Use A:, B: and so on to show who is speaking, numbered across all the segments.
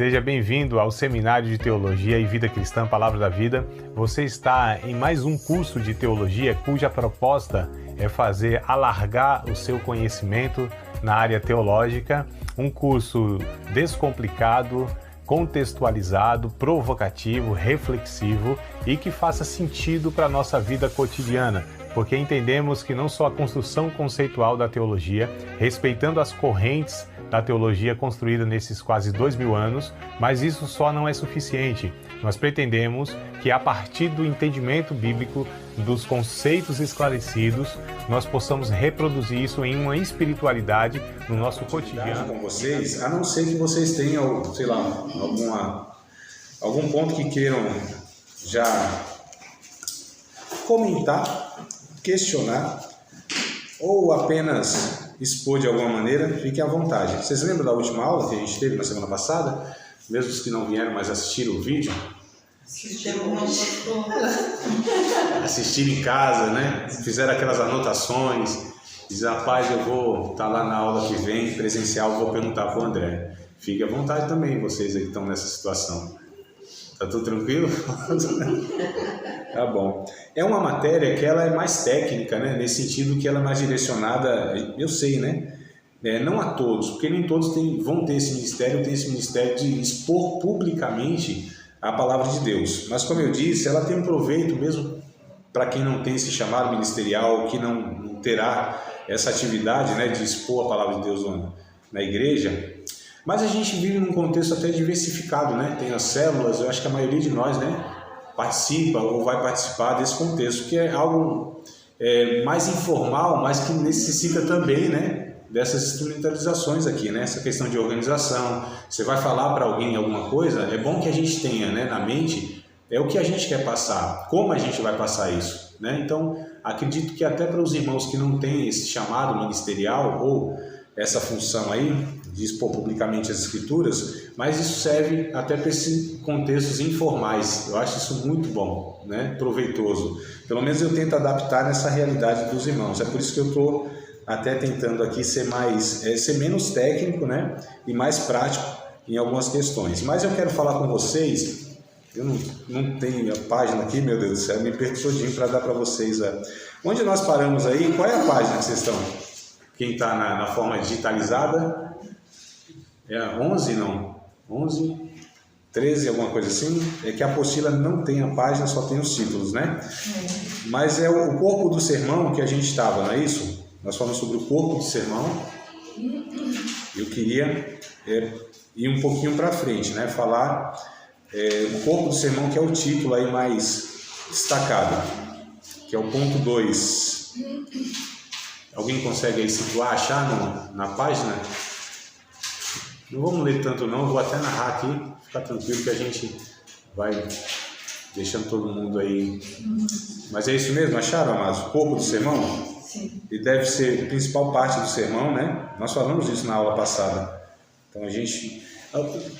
A: Seja bem-vindo ao Seminário de Teologia e Vida Cristã Palavra da Vida. Você está em mais um curso de teologia cuja proposta é fazer alargar o seu conhecimento na área teológica. Um curso descomplicado, contextualizado, provocativo, reflexivo e que faça sentido para a nossa vida cotidiana, porque entendemos que não só a construção conceitual da teologia, respeitando as correntes da teologia construída nesses quase 2000 anos, mas isso só não é suficiente. Nós pretendemos que a partir do entendimento bíblico, dos conceitos esclarecidos, nós possamos reproduzir isso em uma espiritualidade no nosso cotidiano.
B: Com vocês, a não ser que vocês tenham, sei lá, algum ponto que queiram já comentar, questionar ou apenas expor de alguma maneira, fiquem à vontade. Vocês lembram da última aula que a gente teve na semana passada? Mesmo os que não vieram, mas assistiram o vídeo? Assistiram em casa, né? Fizeram aquelas anotações. Diz, rapaz, eu vou estar lá na aula que vem, presencial, vou perguntar para o André. Fique à vontade também, vocês aí que estão nessa situação. Tá tudo tranquilo? Tá bom. É uma matéria que ela é mais técnica, né? Nesse sentido que ela é mais direcionada, eu sei, né? Não a todos, porque nem todos vão ter esse ministério, tem esse ministério de expor publicamente a palavra de Deus. Mas como eu disse, ela tem um proveito mesmo para quem não tem esse chamado ministerial, que não terá essa atividade, né, de expor a palavra de Deus na igreja. Mas a gente vive num contexto até diversificado, né? Tem as células, eu acho que a maioria de nós, né, participa ou vai participar desse contexto, que é algo mais informal, mas que necessita também, né, dessas instrumentalizações aqui, né? Essa questão de organização. Você vai falar para alguém alguma coisa, é bom que a gente tenha, né, na mente o que a gente quer passar, como a gente vai passar isso, né? Então, acredito que até para os irmãos que não têm esse chamado ministerial ou essa função aí de expor publicamente as escrituras, mas isso serve até para esses contextos informais. Eu acho isso muito bom, né? Proveitoso. Pelo menos eu tento adaptar nessa realidade dos irmãos. É por isso que eu estou até tentando aqui ser menos técnico, né? E mais prático em algumas questões. Mas eu quero falar com vocês. Eu não tenho a página aqui, meu Deus do céu, me perco todinho para dar para vocês. Onde nós paramos aí? Qual é a página que vocês estão? Quem está na forma digitalizada? É a 11, não? 11, 13, alguma coisa assim? É que a apostila não tem a página, só tem os títulos, né? Mas é o corpo do sermão que a gente estava, não é isso? Nós falamos sobre o corpo do sermão. Eu queria ir um pouquinho para frente, né? Falar o corpo do sermão, que é o título aí mais destacado, que é o ponto 2. Alguém consegue aí situar, achar na página? Não vamos ler tanto não, vou até narrar aqui, fica tranquilo que a gente vai deixando todo mundo aí. Mas é isso mesmo, acharam, amados? O corpo do sermão? Sim. E deve ser a principal parte do sermão, né? Nós falamos isso na aula passada. Então a gente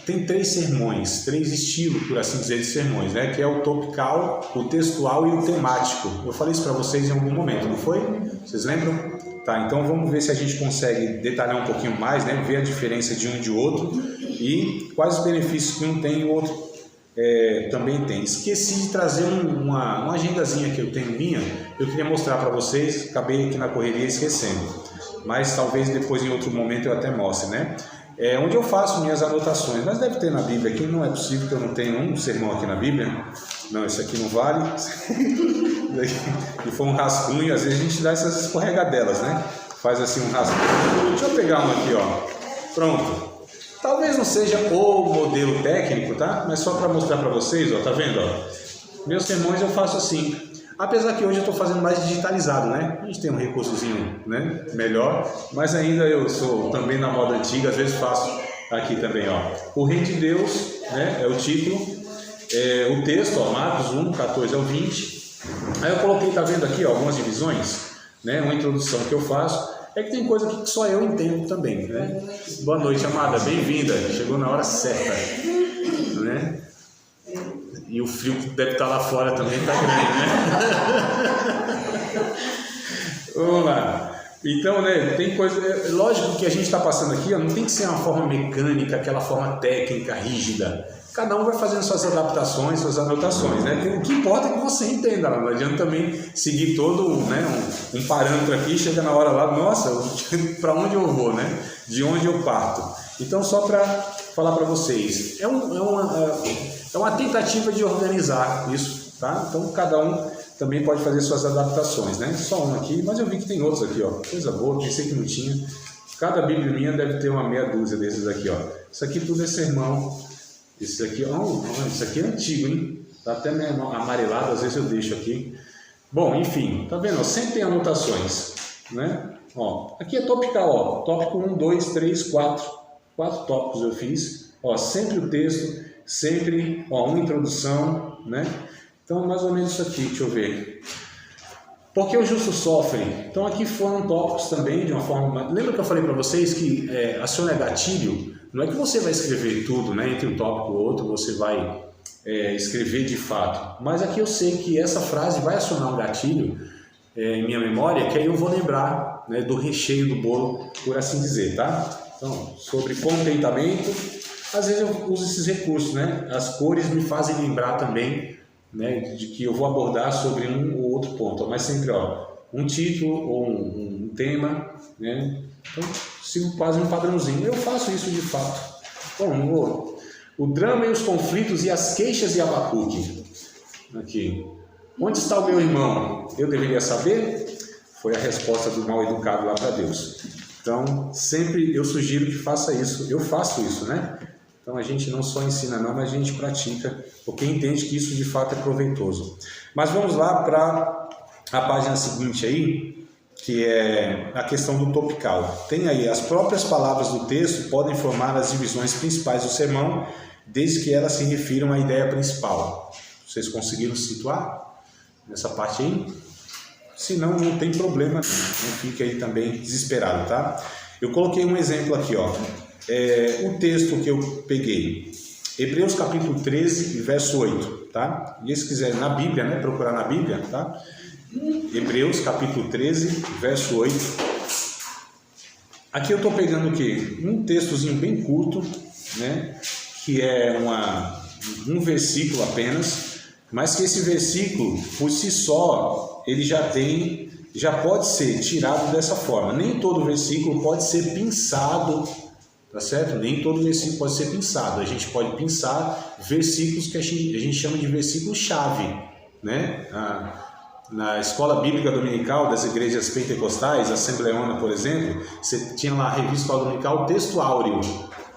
B: tem 3 sermões, 3 estilos, por assim dizer, de sermões, né? Que é o topical, o textual e o temático. Eu falei isso para vocês em algum momento, não foi? Vocês lembram? Tá, então vamos ver se a gente consegue detalhar um pouquinho mais, né? Ver a diferença de um e de outro e quais os benefícios que um tem e o outro também tem. Esqueci de trazer uma agendazinha que eu tenho minha, eu queria mostrar para vocês, acabei aqui na correria esquecendo, mas talvez depois em outro momento eu até mostre, né? Onde eu faço minhas anotações, mas deve ter na Bíblia aqui, não é possível que eu não tenha um sermão aqui na Bíblia. Não, isso aqui não vale. E foi um rascunho, às vezes a gente dá essas escorregadelas, né? Faz assim um rascunho. Deixa eu pegar um aqui, ó. Pronto. Talvez não seja o modelo técnico, tá? Mas só para mostrar para vocês, ó, tá vendo, ó? Meus sermões eu faço assim. Apesar que hoje eu estou fazendo mais digitalizado, né? A gente tem um recursozinho, né, melhor, mas ainda eu sou também na moda antiga, às vezes faço aqui também, ó. O Reino de Deus, né, é o título, o texto, ó, Marcos 1, 14 ao 20. Aí eu coloquei, tá vendo aqui, ó, algumas divisões, né, uma introdução que eu faço. É que tem coisa que só eu entendo também, né? Boa noite, amada, bem-vinda, chegou na hora certa, né? E o frio que deve estar lá fora também está grande, né? Vamos lá. Então, né, tem coisa... lógico que a gente está passando aqui, ó, não tem que ser uma forma mecânica, aquela forma técnica, rígida. Cada um vai fazendo suas adaptações, suas anotações, né? O que importa é que você entenda, não adianta também seguir todo, né, um parâmetro aqui, chega na hora lá, nossa, para onde eu vou, né? De onde eu parto. Então, só para falar para vocês, é uma tentativa de organizar isso, tá? Então, cada um também pode fazer suas adaptações, né? Só um aqui, mas eu vi que tem outros aqui, ó. Coisa boa, pensei que não tinha. Cada Bíblia minha deve ter uma meia dúzia desses aqui, ó. Isso aqui tudo é sermão. Esse aqui, isso aqui é antigo, hein? Tá até meio amarelado, às vezes eu deixo aqui. Bom, enfim, tá vendo? Sempre tem anotações, né? Ó, aqui é topical, ó. Tópico 1, 2, 3, 4. 4 tópicos eu fiz. Ó, sempre o texto, sempre, ó, uma introdução, né? Então, mais ou menos isso aqui, deixa eu ver. Por que o justo sofre? Então, aqui foram tópicos também, de uma forma... Lembra que eu falei para vocês que aciona gatilho? Não é que você vai escrever tudo, né? Entre um tópico e outro, você vai escrever de fato. Mas aqui eu sei que essa frase vai acionar um gatilho em minha memória, que aí eu vou lembrar, né, do recheio do bolo, por assim dizer, tá? Então, sobre contentamento, às vezes eu uso esses recursos, né? As cores me fazem lembrar também, né, de que eu vou abordar sobre um ou outro ponto, mas sempre, ó, um título ou um tema, né? Então, sigo quase um padrãozinho. Eu faço isso de fato. Bom, o drama e os conflitos e as queixas de Abacuque. Aqui. Onde está o meu irmão? Eu deveria saber? Foi a resposta do mal educado lá para Deus. Então, sempre eu sugiro que faça isso. Eu faço isso, né? Então, a gente não só ensina não, mas a gente pratica, porque entende que isso de fato é proveitoso. Mas vamos lá para a página seguinte aí, que é a questão do topical. Tem aí, as próprias palavras do texto podem formar as divisões principais do sermão, desde que elas se refiram à ideia principal. Vocês conseguiram se situar nessa parte aí? Se não, não tem problema, não fique aí também desesperado, tá? Eu coloquei um exemplo aqui, ó. O texto que eu peguei, Hebreus capítulo 13, verso 8, tá? E se quiser na Bíblia, né, procurar na Bíblia, tá? Hebreus capítulo 13, verso 8. Aqui eu estou pegando o quê? Um textozinho bem curto, né? Que é um versículo apenas, mas que esse versículo, por si só, ele já pode ser tirado dessa forma. Nem todo versículo pode ser pensado, tá certo? Nem todo versículo pode ser pensado. A gente pode pensar versículos que a gente chama de versículo-chave, né? Na escola bíblica dominical das igrejas pentecostais, Assembleona, por exemplo, você tinha lá a revista escola dominical, o texto áureo,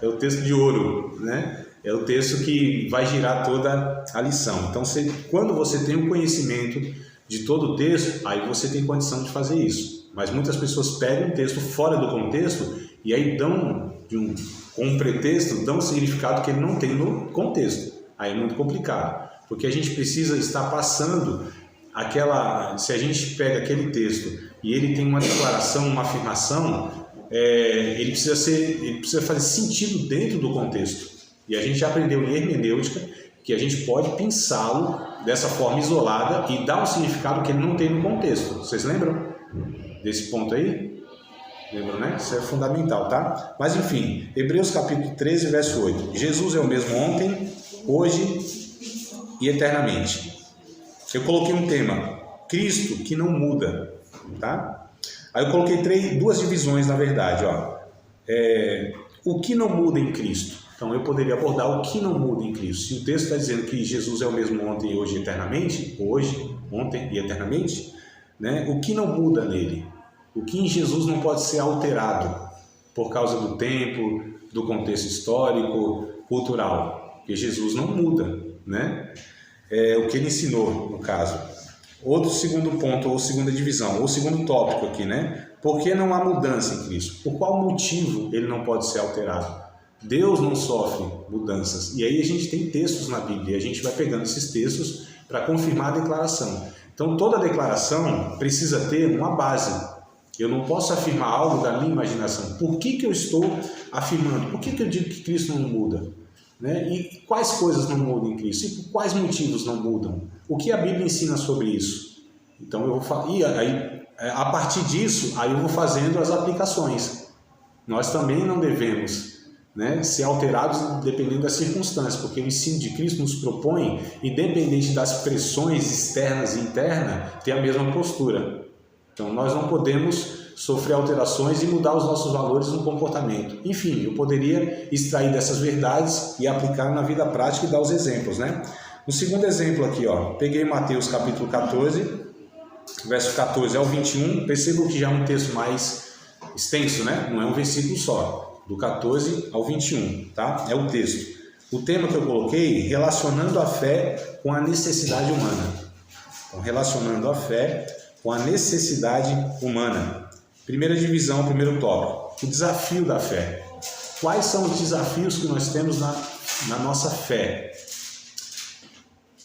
B: é o texto de ouro, né? É o texto que vai girar toda a lição. Então, quando você tem um conhecimento de todo o texto, aí você tem condição de fazer isso. Mas muitas pessoas pegam um texto fora do contexto e aí com um pretexto, dão um significado que ele não tem no contexto. Aí é muito complicado, porque a gente precisa estar passando se a gente pega aquele texto e ele tem uma declaração, uma afirmação, ele precisa fazer sentido dentro do contexto. E a gente já aprendeu em hermenêutica que a gente pode pensá-lo dessa forma isolada e dar um significado que ele não tem no contexto. Vocês lembram desse ponto aí? Lembram, né? Isso é fundamental, tá? Mas enfim, Hebreus capítulo 13, verso 8. Jesus é o mesmo ontem, hoje e eternamente. Eu coloquei um tema, Cristo que não muda, tá? Aí eu coloquei duas divisões, na verdade, ó. O que não muda em Cristo? Então eu poderia abordar o que não muda em Cristo. Se o texto está dizendo que Jesus é o mesmo ontem, hoje e eternamente, hoje, ontem e eternamente, né? O que não muda nele? O que em Jesus não pode ser alterado por causa do tempo, do contexto histórico, cultural? Porque Jesus não muda, né? O que ele ensinou, no caso. Outro segundo ponto, ou segunda divisão, ou segundo tópico aqui, né? Por que não há mudança em Cristo? Por qual motivo ele não pode ser alterado? Deus não sofre mudanças. E aí a gente tem textos na Bíblia, e a gente vai pegando esses textos para confirmar a declaração. Então toda declaração precisa ter uma base. Eu não posso afirmar algo da minha imaginação. Por que eu estou afirmando? Por que eu digo que Cristo não muda? Né? E quais coisas não mudam em Cristo? E por quais motivos não mudam? O que a Bíblia ensina sobre isso? Então eu vou falar. E aí a partir disso, aí eu vou fazendo as aplicações. Nós também não devemos, né, ser alterados dependendo das circunstâncias, porque o ensino de Cristo nos propõe, independente das pressões externas e internas, ter a mesma postura. Então nós não podemos sofrer alterações e mudar os nossos valores no comportamento. Enfim, eu poderia extrair dessas verdades e aplicar na vida prática e dar os exemplos, né? No segundo exemplo aqui, ó, peguei Mateus capítulo 14, verso 14 ao 21, percebam que já é um texto mais extenso, né? Não é um versículo só, do 14 ao 21, tá? É o texto. O tema que eu coloquei, relacionando a fé com a necessidade humana. Então, relacionando a fé com a necessidade humana. Primeira divisão, primeiro tópico, o desafio da fé. Quais são os desafios que nós temos na nossa fé?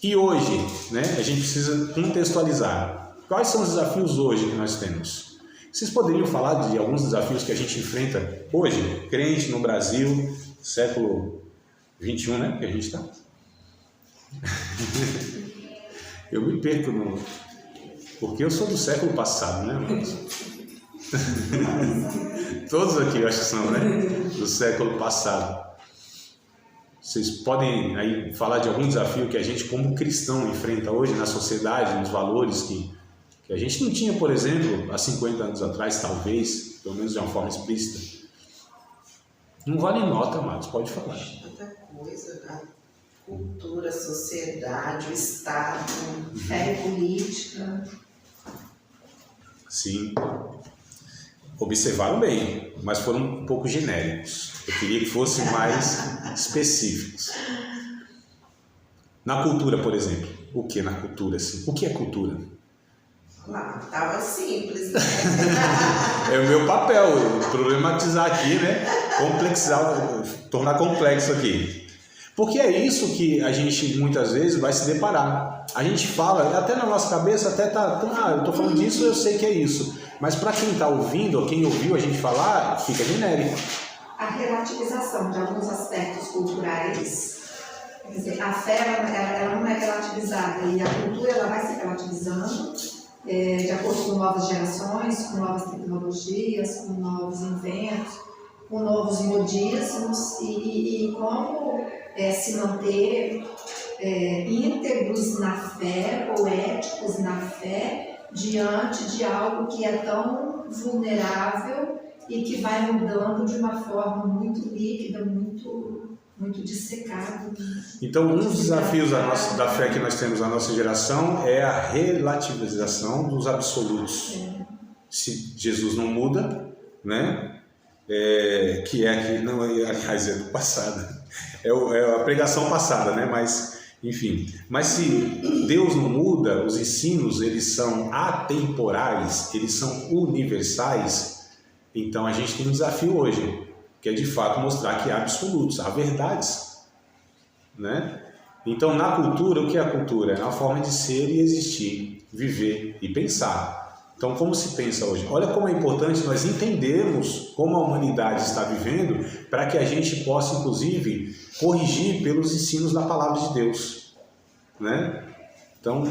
B: E hoje, né, a gente precisa contextualizar. Quais são os desafios hoje que nós temos? Vocês poderiam falar de alguns desafios que a gente enfrenta hoje, crente no Brasil, século 21, né, que a gente está? Eu me perco porque eu sou do século passado, né, irmãos? Todos aqui eu acho que são, né, do século passado. Vocês podem aí falar de algum desafio que a gente como cristão enfrenta hoje na sociedade, nos valores que a gente não tinha, por exemplo, há 50 anos atrás, talvez, pelo menos de uma forma explícita. Não vale nota, amados, pode falar.
C: Tanta coisa, a cultura, a sociedade, o Estado, fé e política.
B: Sim. Observaram bem, mas foram um pouco genéricos. Eu queria que fossem mais específicos. Na cultura, por exemplo. O que na cultura? Assim? O que é cultura?
C: Lá, tava simples, né?
B: É o meu papel, problematizar aqui, né? Complexar, tornar complexo aqui. Porque é isso que a gente muitas vezes vai se deparar. A gente fala, até na nossa cabeça, até tá, eu estou falando disso, eu sei que é isso. Mas para quem está ouvindo, ou quem ouviu a gente falar, fica genérico.
D: A relativização de alguns aspectos culturais, quer dizer, a fé ela não é relativizada e a cultura ela vai se relativizando de acordo com novas gerações, com novas tecnologias, com novos inventos, com novos modismos e como se manter íntegros na fé ou éticos na fé diante de algo que é tão vulnerável e que vai mudando de uma forma muito líquida, muito dissecada.
B: Então, um dos desafios da fé que nós temos na nossa geração é a relativização dos absolutos. Se Jesus não muda, né? Que não é, aliás, é do passado. É a pregação passada, né? Mas enfim, mas se Deus não muda, os ensinos eles são atemporais, eles são universais, então a gente tem um desafio hoje, que é de fato mostrar que há absolutos, há verdades, né? Então na cultura, o que é a cultura? É uma forma de ser e existir, viver e pensar. Então como se pensa hoje? Olha como é importante nós entendermos como a humanidade está vivendo para que a gente possa inclusive corrigir pelos ensinos da palavra de Deus, né? Então,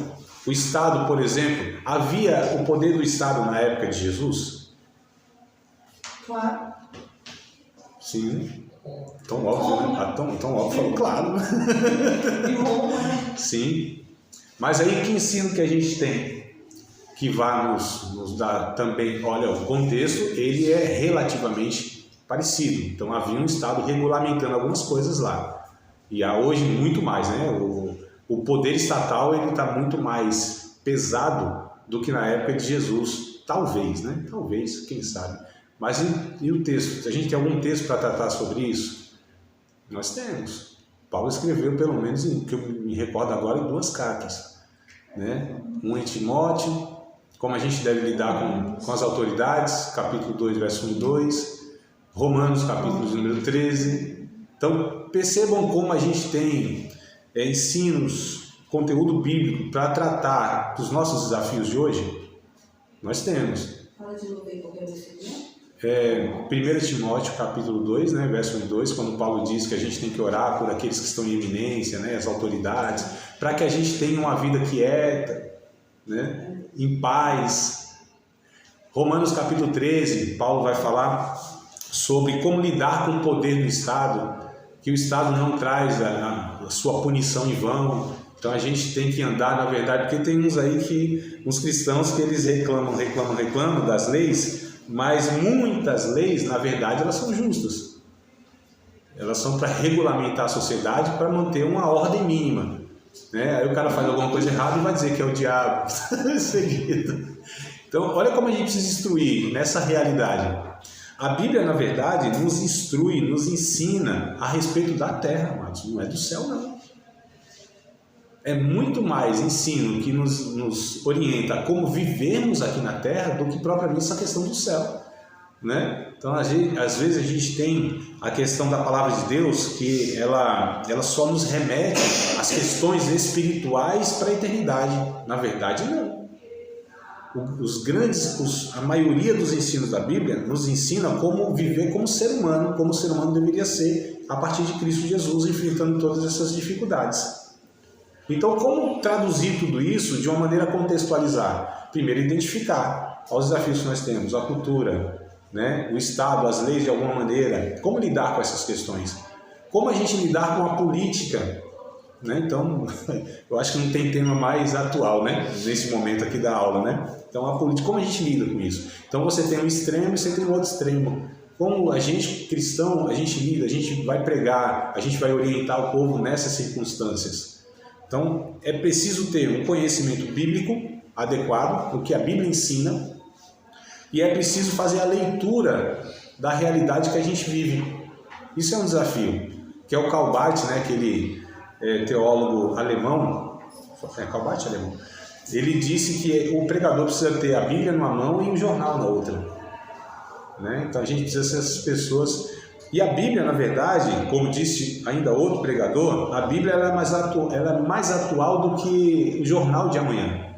B: o Estado, por exemplo, havia o poder do Estado na época de Jesus?
D: Claro.
B: Sim. Tão óbvio, né? Tão óbvio, claro.
D: E Roma, né?
B: Sim. Mas aí que ensino que a gente tem? Que vai nos dar também, olha, o contexto, ele é relativamente parecido. Então havia um Estado regulamentando algumas coisas lá. E há hoje muito mais, né? O poder estatal ele está muito mais pesado do que na época de Jesus. Talvez, né? Talvez, quem sabe. Mas e o texto? A gente tem algum texto para tratar sobre isso? Nós temos. Paulo escreveu, pelo menos, que eu me recordo agora, em 2 cartas. Né? Um em Timóteo, como a gente deve lidar com as autoridades, capítulo 2, verso 1 e 2. Romanos, capítulo número 13. Então, percebam como a gente tem ensinos, conteúdo bíblico para tratar dos nossos desafios de hoje. Nós temos.
C: Fala de novo aí, qualquer versículo.
B: 1 Timóteo, capítulo 2, né, verso 1 e 2, quando Paulo diz que a gente tem que orar por aqueles que estão em eminência, né, as autoridades, para que a gente tenha uma vida quieta, né, em paz. Romanos capítulo 13, Paulo vai falar sobre como lidar com o poder do Estado, que o Estado não traz a sua punição em vão. Então a gente tem que andar, na verdade, porque tem uns cristãos que eles reclamam das leis, mas muitas leis, na verdade, elas são justas. Elas são para regulamentar a sociedade, para manter uma ordem mínima, né? Aí o cara faz alguma coisa errada e vai dizer que é o diabo. Seguido. Então, olha como a gente precisa instruir nessa realidade. A Bíblia, na verdade, nos instrui, nos ensina a respeito da terra, amados, não é do céu, não. É muito mais ensino que nos orienta a como vivermos aqui na terra do que propriamente essa questão do céu, né? Então, às vezes a gente tem a questão da palavra de Deus que ela só nos remete às questões espirituais para a eternidade. Na verdade, não. A maioria dos ensinos da Bíblia nos ensina como viver como ser o ser humano deveria ser a partir de Cristo Jesus, enfrentando todas essas dificuldades. Então, como traduzir tudo isso de uma maneira a contextualizar? Primeiro, identificar os desafios que nós temos, a cultura, né? O Estado, as leis de alguma maneira, como lidar com essas questões, como a gente lidar com a política, né? Então, eu acho que não tem tema mais atual, né? Nesse momento aqui da aula, né? Então, a política, como a gente lida com isso? Então, você tem um extremo e você tem um outro extremo. Como a gente, cristão, a gente lida, a gente vai pregar, a gente vai orientar o povo nessas circunstâncias. Então, é preciso ter um conhecimento bíblico adequado, o que a Bíblia ensina, e é preciso fazer a leitura da realidade que a gente vive. Isso é um desafio, que é o Karl Barth, né, aquele teólogo alemão, Karl Barth alemão, ele disse que o pregador precisa ter a Bíblia numa mão e um jornal na outra, né? Então a gente precisa ser essas pessoas. E a Bíblia, na verdade, como disse ainda outro pregador, a Bíblia ela é mais atual do que o jornal de amanhã.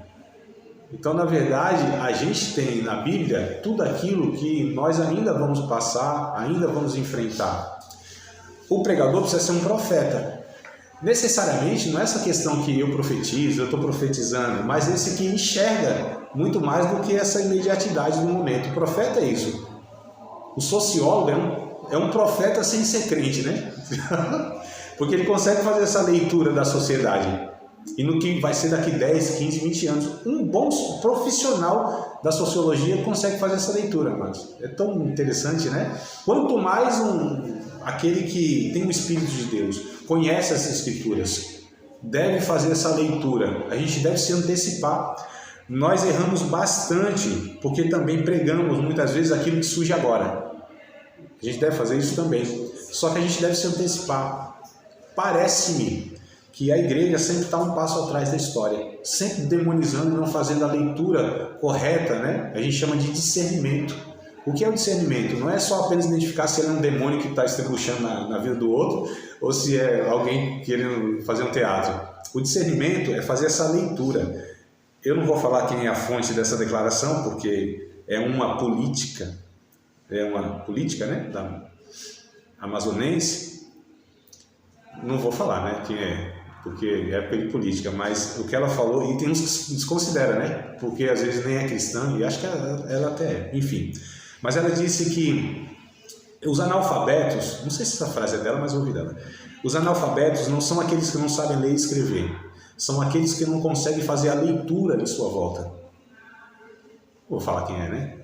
B: Então, na verdade, a gente tem na Bíblia tudo aquilo que nós ainda vamos passar, ainda vamos enfrentar. O pregador precisa ser um profeta. Necessariamente, não é essa questão que eu profetizo, eu estou profetizando, mas esse que enxerga muito mais do que essa imediatidade do momento. O profeta é isso. O sociólogo é um profeta sem ser crente, né? Porque ele consegue fazer essa leitura da sociedade. E no que vai ser daqui 10, 15, 20 anos. Um bom profissional da sociologia consegue fazer essa leitura, mas é tão interessante, né? Quanto mais aquele que tem o Espírito de Deus, conhece as Escrituras, deve fazer essa leitura. A gente deve se antecipar. Nós erramos bastante, porque também pregamos muitas vezes aquilo que surge agora. A gente deve fazer isso também. Só que a gente deve se antecipar. Parece-me que a igreja sempre está um passo atrás da história, sempre demonizando e não fazendo a leitura correta, né? A gente chama de discernimento. O que é o discernimento? Não é só apenas identificar se ele é um demônio que está estribuchando na vida do outro ou se é alguém querendo fazer um teatro. O discernimento é fazer essa leitura. Eu não vou falar quem é a fonte dessa declaração, porque é uma política, né, da amazonense. Não vou falar, né, quem é, porque é época de política, mas o que ela falou, e tem uns que desconsidera, né, porque às vezes nem é cristã, e acho que ela até é, enfim. Mas ela disse que os analfabetos, não sei se essa frase é dela, mas eu ouvi dela, os analfabetos não são aqueles que não sabem ler e escrever, são aqueles que não conseguem fazer a leitura de sua volta. Vou falar quem é, né?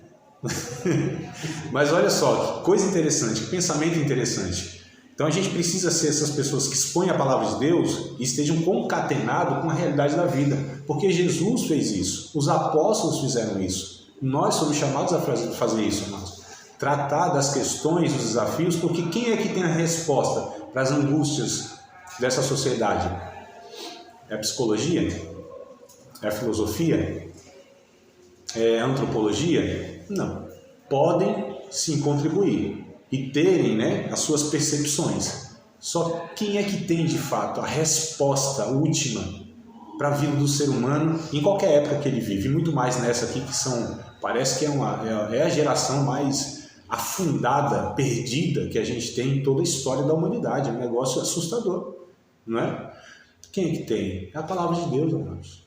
B: Mas olha só, que coisa interessante, que pensamento interessante. Então a gente precisa ser essas pessoas que expõem a palavra de Deus e estejam concatenados com a realidade da vida, porque Jesus fez isso, os apóstolos fizeram isso, nós somos chamados a fazer isso, irmãos. Tratar das questões, dos desafios, porque quem é que tem a resposta para as angústias dessa sociedade? É a psicologia? É a filosofia? É a antropologia? Não. Podem sim contribuir e terem, né, as suas percepções. Só quem é que tem de fato a resposta última para a vida do ser humano em qualquer época que ele vive? E muito mais nessa aqui que parece que é a geração mais afundada, perdida que a gente tem em toda a história da humanidade. É um negócio assustador, não é? Quem é que tem? É a palavra de Deus, irmãos.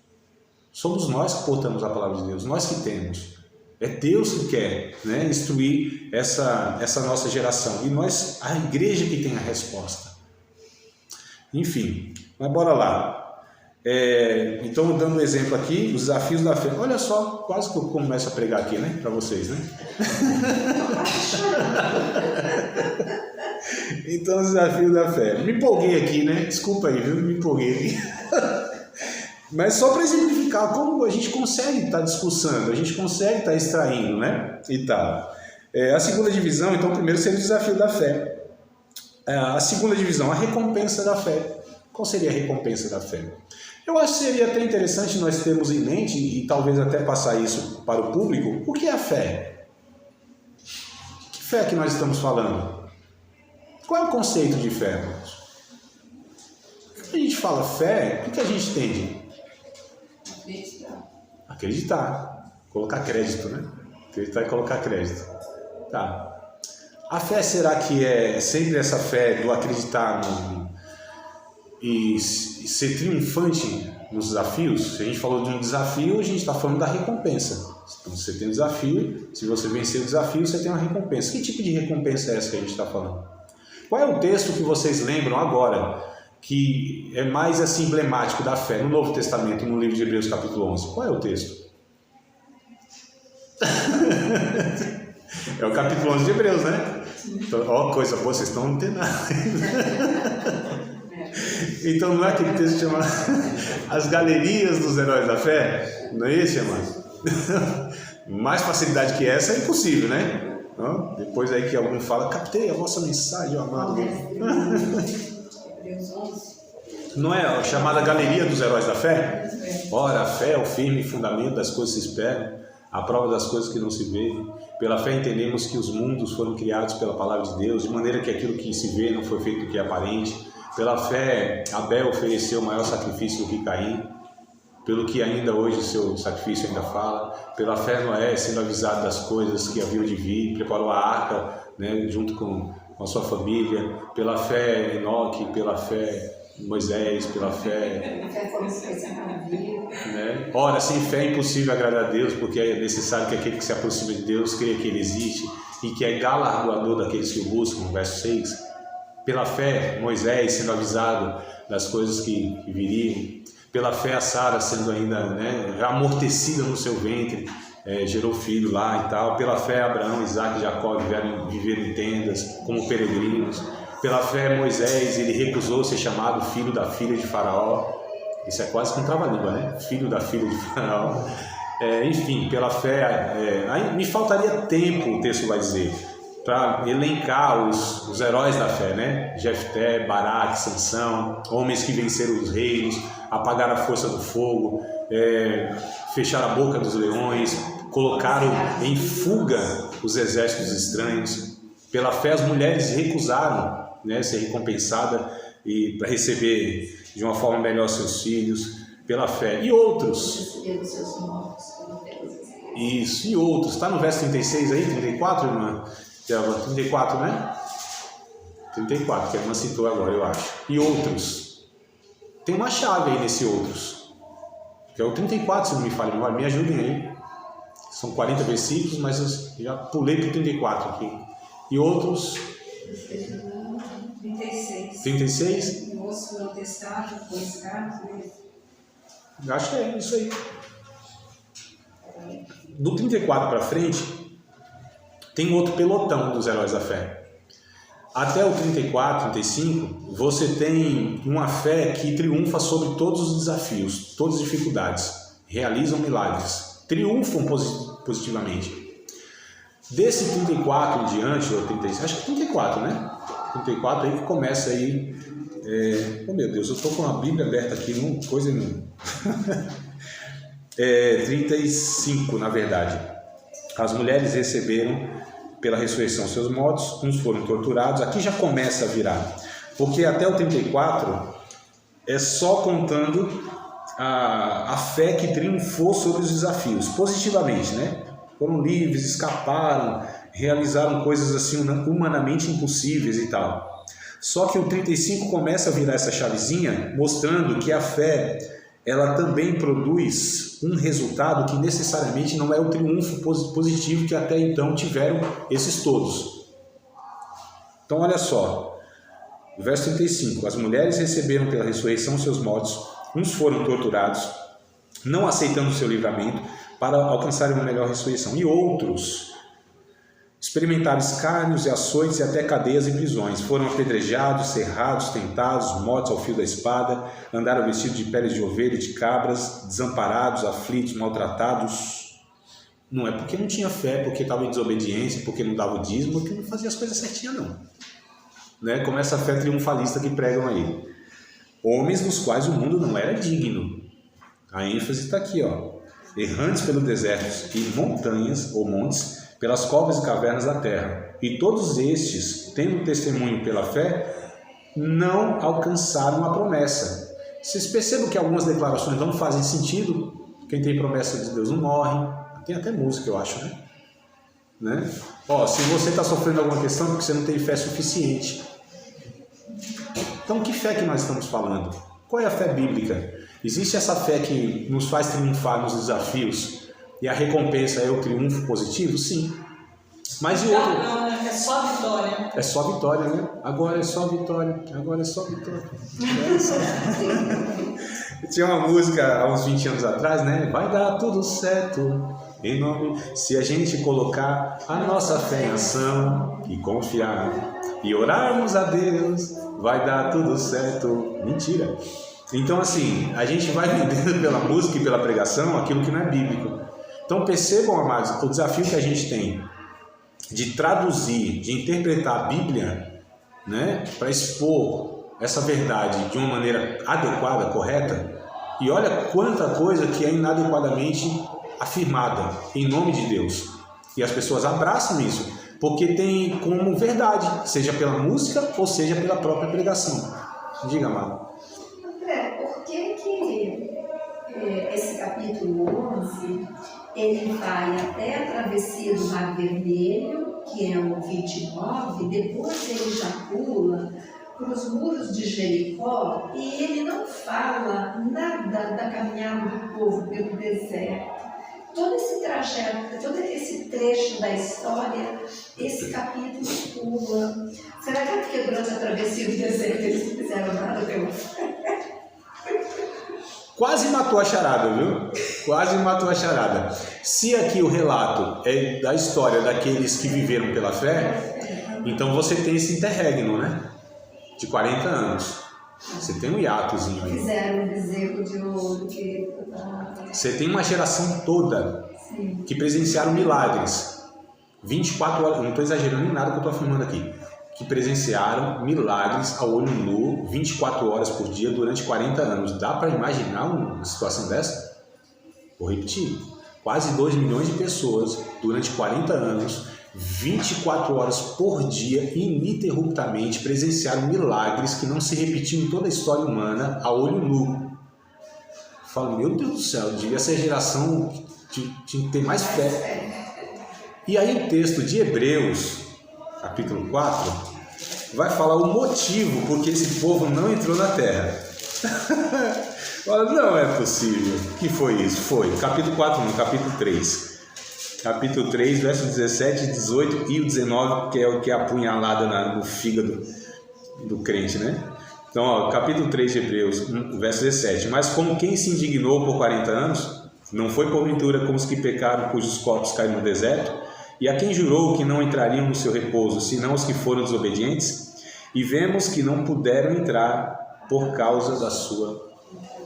B: Somos nós que portamos a palavra de Deus, nós que temos. É Deus que quer, né, instruir essa nossa geração. E nós, a igreja que tem a resposta. Enfim, mas bora lá. Então, dando um exemplo aqui, os desafios da fé. Olha só, quase que eu começo a pregar aqui, né, para vocês, né? Então, os desafios da fé. Me empolguei aqui, né? Desculpa aí, viu? Me empolguei. Mas só para exemplificar como a gente consegue estar discussando, a gente consegue estar extraindo, né? E tal. A segunda divisão, então, primeiro seria o desafio da fé. A segunda divisão, a recompensa da fé. Qual seria a recompensa da fé? Eu acho que seria até interessante nós termos em mente, e talvez até passar isso para o público, o que é a fé? Que fé que nós estamos falando? Qual é o conceito de fé? Quando a gente fala fé, o que a gente entende? Acreditar. Colocar crédito, né? Acreditar e colocar crédito. Tá. A fé, será que é sempre essa fé do acreditar e ser triunfante nos desafios? Se a gente falou de um desafio, a gente está falando da recompensa. Então, você tem um desafio, se você vencer o desafio, você tem uma recompensa. Que tipo de recompensa é essa que a gente está falando? Qual é o texto que vocês lembram agora, que é mais assim, emblemático da fé, no Novo Testamento, no livro de Hebreus capítulo 11? Qual é o texto? É o capítulo 11 de Hebreus, né? Então, ó, coisa boa, vocês estão entendendo. Então não é aquele texto que chama As Galerias dos Heróis da Fé? Não é esse, amado? Mais facilidade que essa é impossível, né? Depois aí que algum fala, captei a vossa mensagem, amado. Não é a chamada Galeria dos Heróis da Fé? Ora, a fé é o firme fundamento das coisas que se esperam, a prova das coisas que não se veem. Pela fé entendemos que os mundos foram criados pela palavra de Deus, de maneira que aquilo que se vê não foi feito do que é aparente. Pela fé, Abel ofereceu maior sacrifício do que Caim, pelo que ainda hoje seu sacrifício ainda fala. Pela fé, Noé, sendo avisado das coisas que haviam de vir, preparou a arca, né, junto com a sua família. Pela fé, Enoque, pela fé, Moisés, pela fé. Né? Ora, sem fé é impossível agradar a Deus, porque é necessário que aquele que se aproxima de Deus creia que Ele existe e que é galardoador daqueles que o buscam, no verso 6. Pela fé, Moisés sendo avisado das coisas que viriam. Pela fé, a Sara sendo ainda, né, amortecida no seu ventre, gerou filho lá e tal. Pela fé, Abraão, Isaac e Jacó viveram em tendas como peregrinos. Pela fé, Moisés, ele recusou ser chamado filho da filha de Faraó. Isso é quase que um trava-língua, né? Filho da filha de Faraó. Enfim, pela fé, me faltaria tempo, o texto vai dizer, para elencar os heróis da fé, né? Jefté, Baraque, Sansão, homens que venceram os reinos, apagaram a força do fogo, fecharam a boca dos leões, colocaram em fuga os exércitos estranhos. Pela fé, as mulheres recusaram, né, ser recompensada e para receber de uma forma melhor seus filhos. Pela fé. E outros? Isso, e outros. Está no verso 36 aí, 34, irmã? 34, né? 34, que a irmã citou agora, eu acho. E outros. Tem uma chave aí nesse outros, que é o 34, se não me falha, me ajudem aí. São 40 versículos, mas eu já pulei para o 34 aqui. E outros?
E: 36.
B: 36?
E: O moço foi testado, foi escravo.
B: Acho que é isso aí. Do 34 para frente, tem outro pelotão dos heróis da fé. Até o 34, 35, você tem uma fé que triunfa sobre todos os desafios, todas as dificuldades, realizam milagres, triunfam positivamente. Desse 34 em diante, ou 36, acho que 34, né? 34 aí que começa aí. Oh meu Deus, eu estou com a Bíblia aberta aqui, não, coisa nenhuma. 35, na verdade. As mulheres receberam pela ressurreição seus mortos, uns foram torturados. Aqui já começa a virar, porque até o 34 é só contando a fé que triunfou sobre os desafios, positivamente, né? Foram livres, escaparam, realizaram coisas assim humanamente impossíveis e tal. Só que o 35 começa a virar essa chavezinha, mostrando que a fé ela também produz um resultado que necessariamente não é o triunfo positivo que até então tiveram esses todos. Então olha só, verso 35, as mulheres receberam pela ressurreição seus mortos, uns foram torturados, não aceitando o seu livramento, para alcançarem uma melhor ressurreição, e outros experimentaram escárnios e açoites e até cadeias e prisões, foram apedrejados, serrados, tentados, mortos ao fio da espada, andaram vestidos de peles de ovelha e de cabras, desamparados, aflitos, maltratados. Não é porque não tinha fé, porque estava em desobediência, porque não dava o dízimo, porque não fazia as coisas certinhas não. Né? Como essa fé triunfalista que pregam aí. Homens dos quais o mundo não era digno. A ênfase está aqui, ó. Errantes pelo deserto e montanhas ou montes, pelas covas e cavernas da terra. E todos estes, tendo testemunho pela fé, não alcançaram a promessa. Vocês percebam que algumas declarações não fazem sentido? Quem tem promessa de Deus não morre. Tem até música, eu acho, né? Ó, se você está sofrendo alguma questão, é porque você não tem fé suficiente. Então, que fé que nós estamos falando? Qual é a fé bíblica? Existe essa fé que nos faz triunfar nos desafios e a recompensa é o triunfo positivo? Sim. Mas e outro?
E: Não, é só vitória.
B: É só vitória, né? Agora é só vitória. Agora é só vitória. Tinha uma música há uns 20 anos atrás, né? Vai dar tudo certo. Em nome, se a gente colocar a nossa fé em ação e confiar e orarmos a Deus, vai dar tudo certo. Mentira. Então, assim, a gente vai vendendo pela música e pela pregação aquilo que não é bíblico. Então, percebam, amados, o desafio que a gente tem de traduzir, de interpretar a Bíblia, né, para expor essa verdade de uma maneira adequada, correta. E olha quanta coisa que é inadequadamente afirmada em nome de Deus. E as pessoas abraçam isso, porque tem como verdade, seja pela música ou seja pela própria pregação. Diga, amado.
D: Por que esse capítulo 11, ele vai até a travessia do Mar Vermelho, que é o 29, depois ele já pula para os muros de Jericó, e ele não fala nada da caminhada do povo pelo deserto. Todo esse trajeto, todo esse trecho da história, esse capítulo pula. Será que é porque durante a travessia do deserto eles não fizeram nada pelo
B: Quase matou a charada, viu? Quase matou a charada. Se aqui o relato é da história daqueles que viveram pela fé, então você tem esse interregno, né? De 40 anos. Você tem um hiatozinho aí.
D: Fizeram um bezerro de ouro que...
B: Você tem uma geração toda que presenciaram milagres. 24 horas, não estou exagerando em nada que eu estou afirmando aqui. Que presenciaram milagres a olho nu 24 horas por dia durante 40 anos. Dá para imaginar uma situação dessa? Vou repetir. Quase 2 milhões de pessoas durante 40 anos, 24 horas por dia, ininterruptamente presenciaram milagres que não se repetiam em toda a história humana a olho nu. Falo, meu Deus do céu, devia ser a geração que tinha que ter mais fé. E aí o texto de Hebreus, capítulo 4, vai falar o motivo porque esse povo não entrou na terra. Fala, não é possível. Que foi isso? Foi. Capítulo 4 não, capítulo 3. Capítulo 3, versos 17, 18 e o 19, que é o que é a punhalada no fígado do crente, né? Então, ó, capítulo 3 de Hebreus, verso 17. Mas como quem se indignou por 40 anos, não foi porventura como os que pecaram, cujos corpos caíram no deserto? E a quem jurou que não entrariam no seu repouso, senão os que foram desobedientes? E vemos que não puderam entrar por causa da sua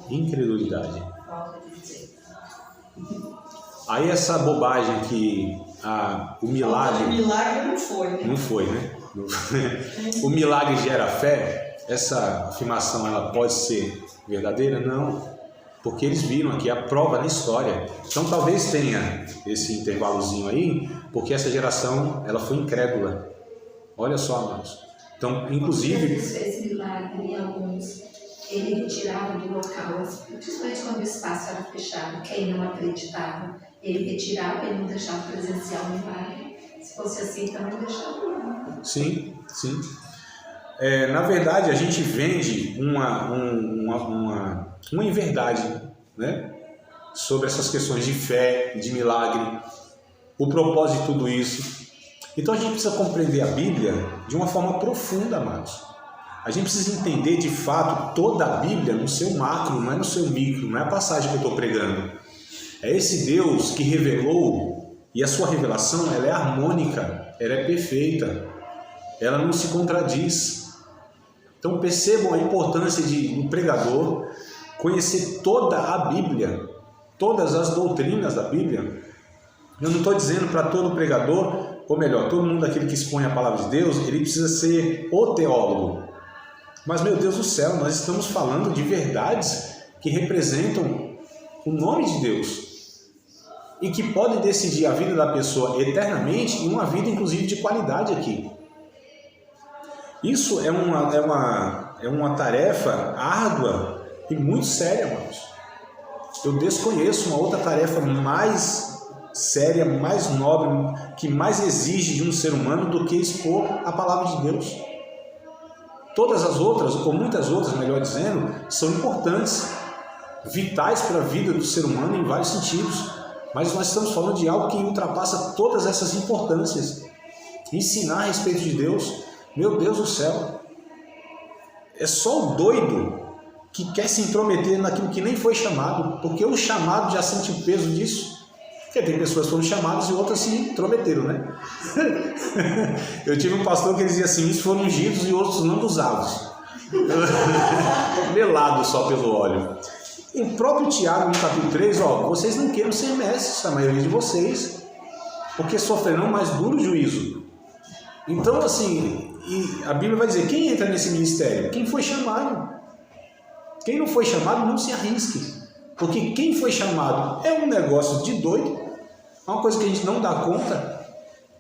B: incredulidade. Aí essa bobagem que o milagre...
E: O milagre não foi, né?
B: Não foi, né? O milagre gera fé. Essa afirmação ela pode ser verdadeira? Não. Porque eles viram aqui a prova na história. Então talvez tenha esse intervalozinho aí, porque essa geração ela foi incrédula. Olha só, amados. Então, inclusive...
D: Esse milagre em alguns, ele retirava do local, principalmente quando o espaço era fechado, quem não acreditava, ele retirava e não deixava presenciar o milagre. Se fosse assim, então não deixava não.
B: Sim, sim. Na verdade, a gente vende uma inverdade né? Sobre essas questões de fé, de milagre, o propósito de tudo isso. Então a gente precisa compreender a Bíblia de uma forma profunda, amados. A gente precisa entender de fato toda a Bíblia no seu macro, não é no seu micro, não é a passagem que eu estou pregando. É esse Deus que revelou, e a sua revelação ela é harmônica, ela é perfeita, ela não se contradiz. Então percebam a importância do pregador conhecer toda a Bíblia, todas as doutrinas da Bíblia. Eu não estou dizendo para todo pregador, ou melhor, todo mundo aquele que expõe a palavra de Deus, ele precisa ser o teólogo. Mas, meu Deus do céu, nós estamos falando de verdades que representam o nome de Deus e que podem decidir a vida da pessoa eternamente e uma vida, inclusive, de qualidade aqui. Isso é uma tarefa árdua e muito séria, irmãos. Eu desconheço uma outra tarefa mais séria, mais nobre, que mais exige de um ser humano do que expor a palavra de Deus. Todas as outras, ou muitas outras, melhor dizendo, são importantes, vitais para a vida do ser humano em vários sentidos. Mas nós estamos falando de algo que ultrapassa todas essas importâncias. Ensinar a respeito de Deus, meu Deus do céu, é só o doido que quer se intrometer naquilo que nem foi chamado, porque o chamado já sente o peso disso. Porque tem pessoas que foram chamadas e outras se intrometeram, né? Eu tive um pastor que dizia assim, uns foram ungidos e outros não usados. Melados só pelo óleo. O próprio Tiago, no capítulo 3, vocês não queiram ser mestres, a maioria de vocês, porque sofrerão mais duro juízo. Então, assim, e a Bíblia vai dizer, quem entra nesse ministério? Quem foi chamado. Quem não foi chamado, não se arrisque. Porque quem foi chamado é um negócio de doido, é uma coisa que a gente não dá conta,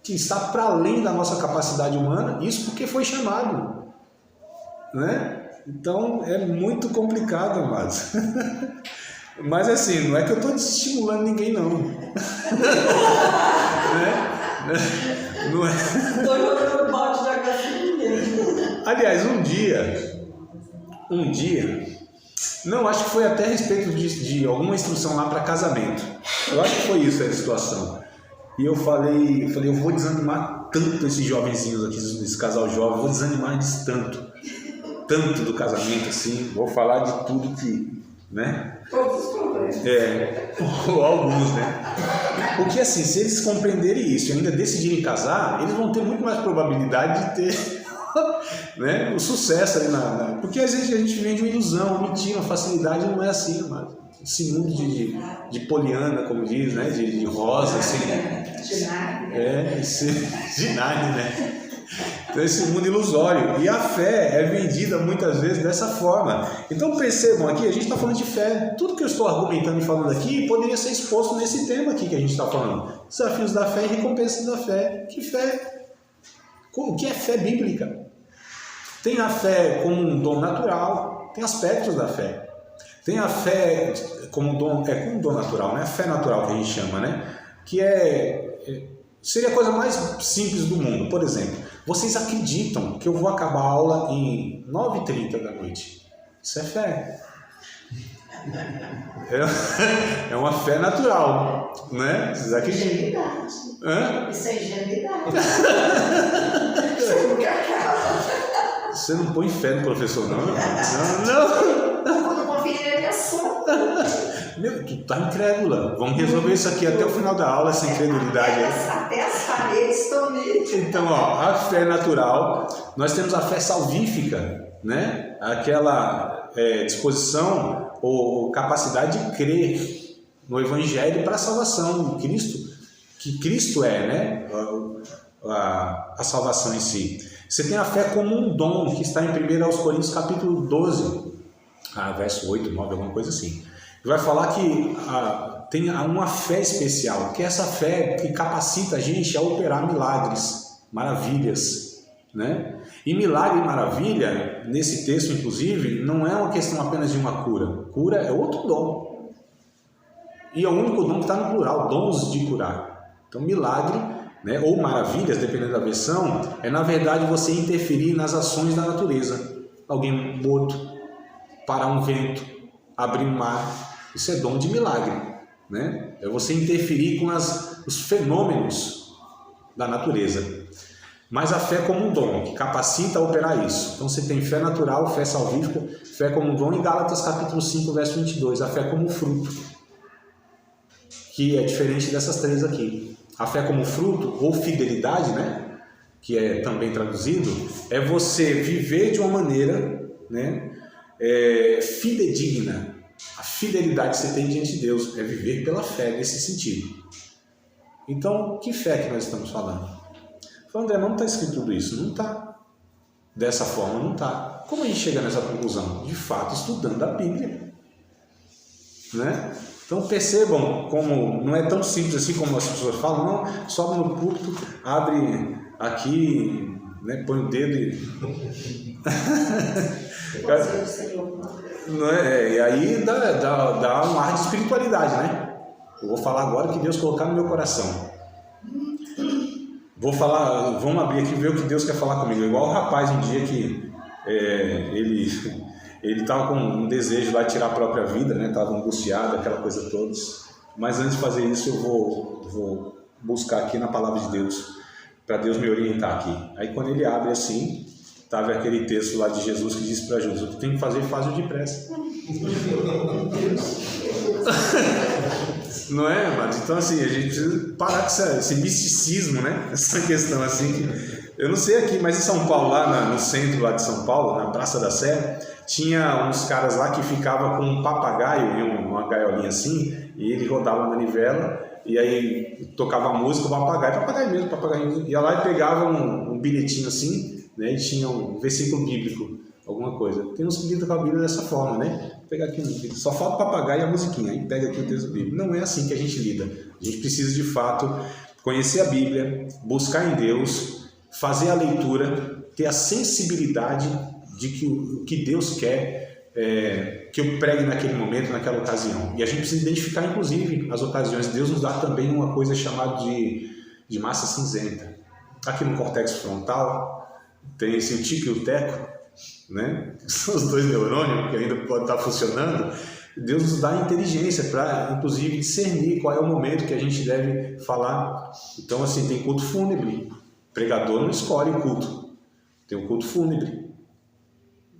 B: que está para além da nossa capacidade humana, isso porque foi chamado, né? Então é muito complicado, amados. Mas assim, não é que eu estou desestimulando ninguém, não. Né? Não é.
E: Estou jogando balde de água fria.
B: Aliás, um dia, não, acho que foi até a respeito de alguma instrução lá para casamento. Eu acho que foi isso a situação. E eu falei, eu vou desanimar tanto esses jovenzinhos aqui, esse casal jovem, vou desanimar eles tanto do casamento assim, vou falar de tudo que, né?
C: Todos os problemas.
B: Ou alguns, né? Porque assim, se eles compreenderem isso e ainda decidirem casar, eles vão ter muito mais probabilidade de ter né, o sucesso ali porque às vezes a gente vende uma ilusão, uma mentira, uma facilidade, não é assim, mas esse mundo de poliana, como diz, né, de rosa, assim, de nada, né? Então esse mundo ilusório, e a fé é vendida muitas vezes dessa forma. Então percebam aqui, a gente está falando de fé, tudo que eu estou argumentando e falando aqui poderia ser exposto nesse tema aqui que a gente está falando, desafios da fé e recompensas da fé. Que fé? O que é fé bíblica? Tem a fé como um dom natural, tem aspectos da fé. Tem a fé como um dom natural, né? A fé natural que a gente chama, né? Que seria a coisa mais simples do mundo. Por exemplo, vocês acreditam que eu vou acabar a aula em 9h30 da noite? Isso é fé. É uma fé natural, né? Vocês acreditam? Hã?
C: Isso é ingenuidade.
B: Você não põe fé no professor, não? Não.
D: Quando conferir ele assunto.
B: Meu, tu tá incrédula. Vamos resolver isso aqui até o final da aula, essa incredulidade.
D: Até as paredes estão nele.
B: Então, a fé natural, nós temos a fé salvífica, né? Aquela disposição ou capacidade de crer no Evangelho para a salvação de Cristo, que Cristo é, né? A salvação em si. Você tem a fé como um dom, que está em 1 Coríntios capítulo 12, verso 8, 9, alguma coisa assim. Vai falar que tem uma fé especial, que é essa fé que capacita a gente a operar milagres, maravilhas, né? E milagre e maravilha, nesse texto inclusive, não é uma questão apenas de uma cura. Cura é outro dom. E é o único dom que está no plural, dons de curar. Então milagre, né, ou maravilhas, dependendo da versão, é na verdade você interferir nas ações da natureza. Alguém morto, parar um vento, abrir um mar, Isso é dom de milagre, né? É você interferir com os fenômenos da natureza. Mas a fé como um dom, que capacita a operar isso. Então você tem fé natural, fé salvífica, fé como um dom. Em Gálatas capítulo 5, verso 22, a fé como fruto, que é diferente dessas três aqui. A fé como fruto, ou fidelidade, né? Que é também traduzido, é você viver de uma maneira, né? Fidedigna. A fidelidade que você tem diante de Deus é viver pela fé nesse sentido. Então, que fé que nós estamos falando? André, não está escrito tudo isso. Não está. Dessa forma, não está. Como a gente chega nessa conclusão? De fato, estudando a Bíblia. Né? Então percebam como não é tão simples assim como as pessoas falam. Não, sobe no púlpito, abre aqui, né, põe o dedo e... Não é, e aí dá um ar de espiritualidade, né? Eu vou falar agora o que Deus colocar no meu coração. Vou falar, vamos abrir aqui e ver o que Deus quer falar comigo. Igual o rapaz um dia que ele estava com um desejo lá de tirar a própria vida, né? Estava angustiado, aquela coisa toda. Mas antes de fazer isso eu vou buscar aqui na palavra de Deus, para Deus me orientar aqui. Aí quando ele abre assim, estava aquele texto lá de Jesus que disse para Jesus: o que tem que fazer, faz-o depressa. Não é, mas então assim, a gente precisa parar com esse misticismo, né? Essa questão assim, que eu não sei aqui, mas em São Paulo, lá no centro lá de São Paulo, na Praça da Sé, tinha uns caras lá que ficavam com um papagaio e uma gaiolinha assim, e ele rodava a manivela, e aí tocava a música, o papagaio mesmo, ia lá e pegava um bilhetinho assim, né? E tinha um versículo bíblico, alguma coisa. Tem uns que lidam com a Bíblia dessa forma, né? Pegar aqui, só falta o papagaio e a musiquinha, aí pega aqui o texto bíblico. Não é assim que a gente lida. A gente precisa de fato conhecer a Bíblia, buscar em Deus, fazer a leitura, ter a sensibilidade de que o que Deus quer que eu pregue naquele momento, naquela ocasião. E a gente precisa identificar inclusive as ocasiões. Deus nos dá também uma coisa chamada de massa cinzenta. Aqui no córtex frontal tem esse tico e o teco, né? São os dois neurônios que ainda podem estar funcionando. Deus nos dá inteligência para, inclusive, discernir qual é o momento que a gente deve falar. Então, assim, tem culto fúnebre. O pregador não escolhe o culto. Tem o culto fúnebre,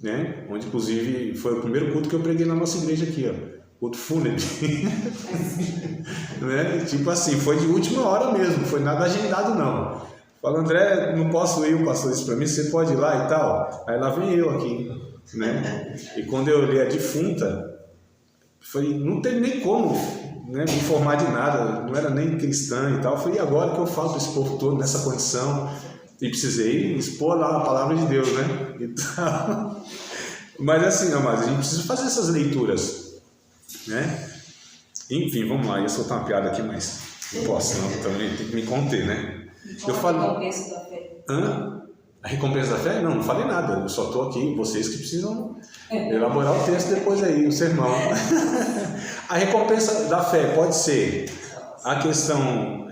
B: né? Onde, inclusive, foi o primeiro culto que eu preguei na nossa igreja aqui, ó. Culto fúnebre. Né? Tipo assim, foi de última hora mesmo, não foi nada agendado, não. Fala: André, não posso ir, o pastor disse para mim, você pode ir lá e tal. Aí lá vem eu aqui, né? E quando eu olhei a defunta, não teve nem como, né, me informar de nada, não era nem cristã e tal. Foi agora que eu falo para esse povo todo nessa condição, e precisei expor lá a palavra de Deus, né? E tal. Mas assim, amados, a gente precisa fazer essas leituras, né? Enfim, vamos lá, eu ia soltar uma piada aqui, mas não posso, não, também tem que me conter, né? Eu falo... A recompensa da fé. A recompensa da fé? Não falei nada. Eu só estou aqui, vocês que precisam elaborar o texto depois aí, o sermão. A recompensa da fé pode ser a questão...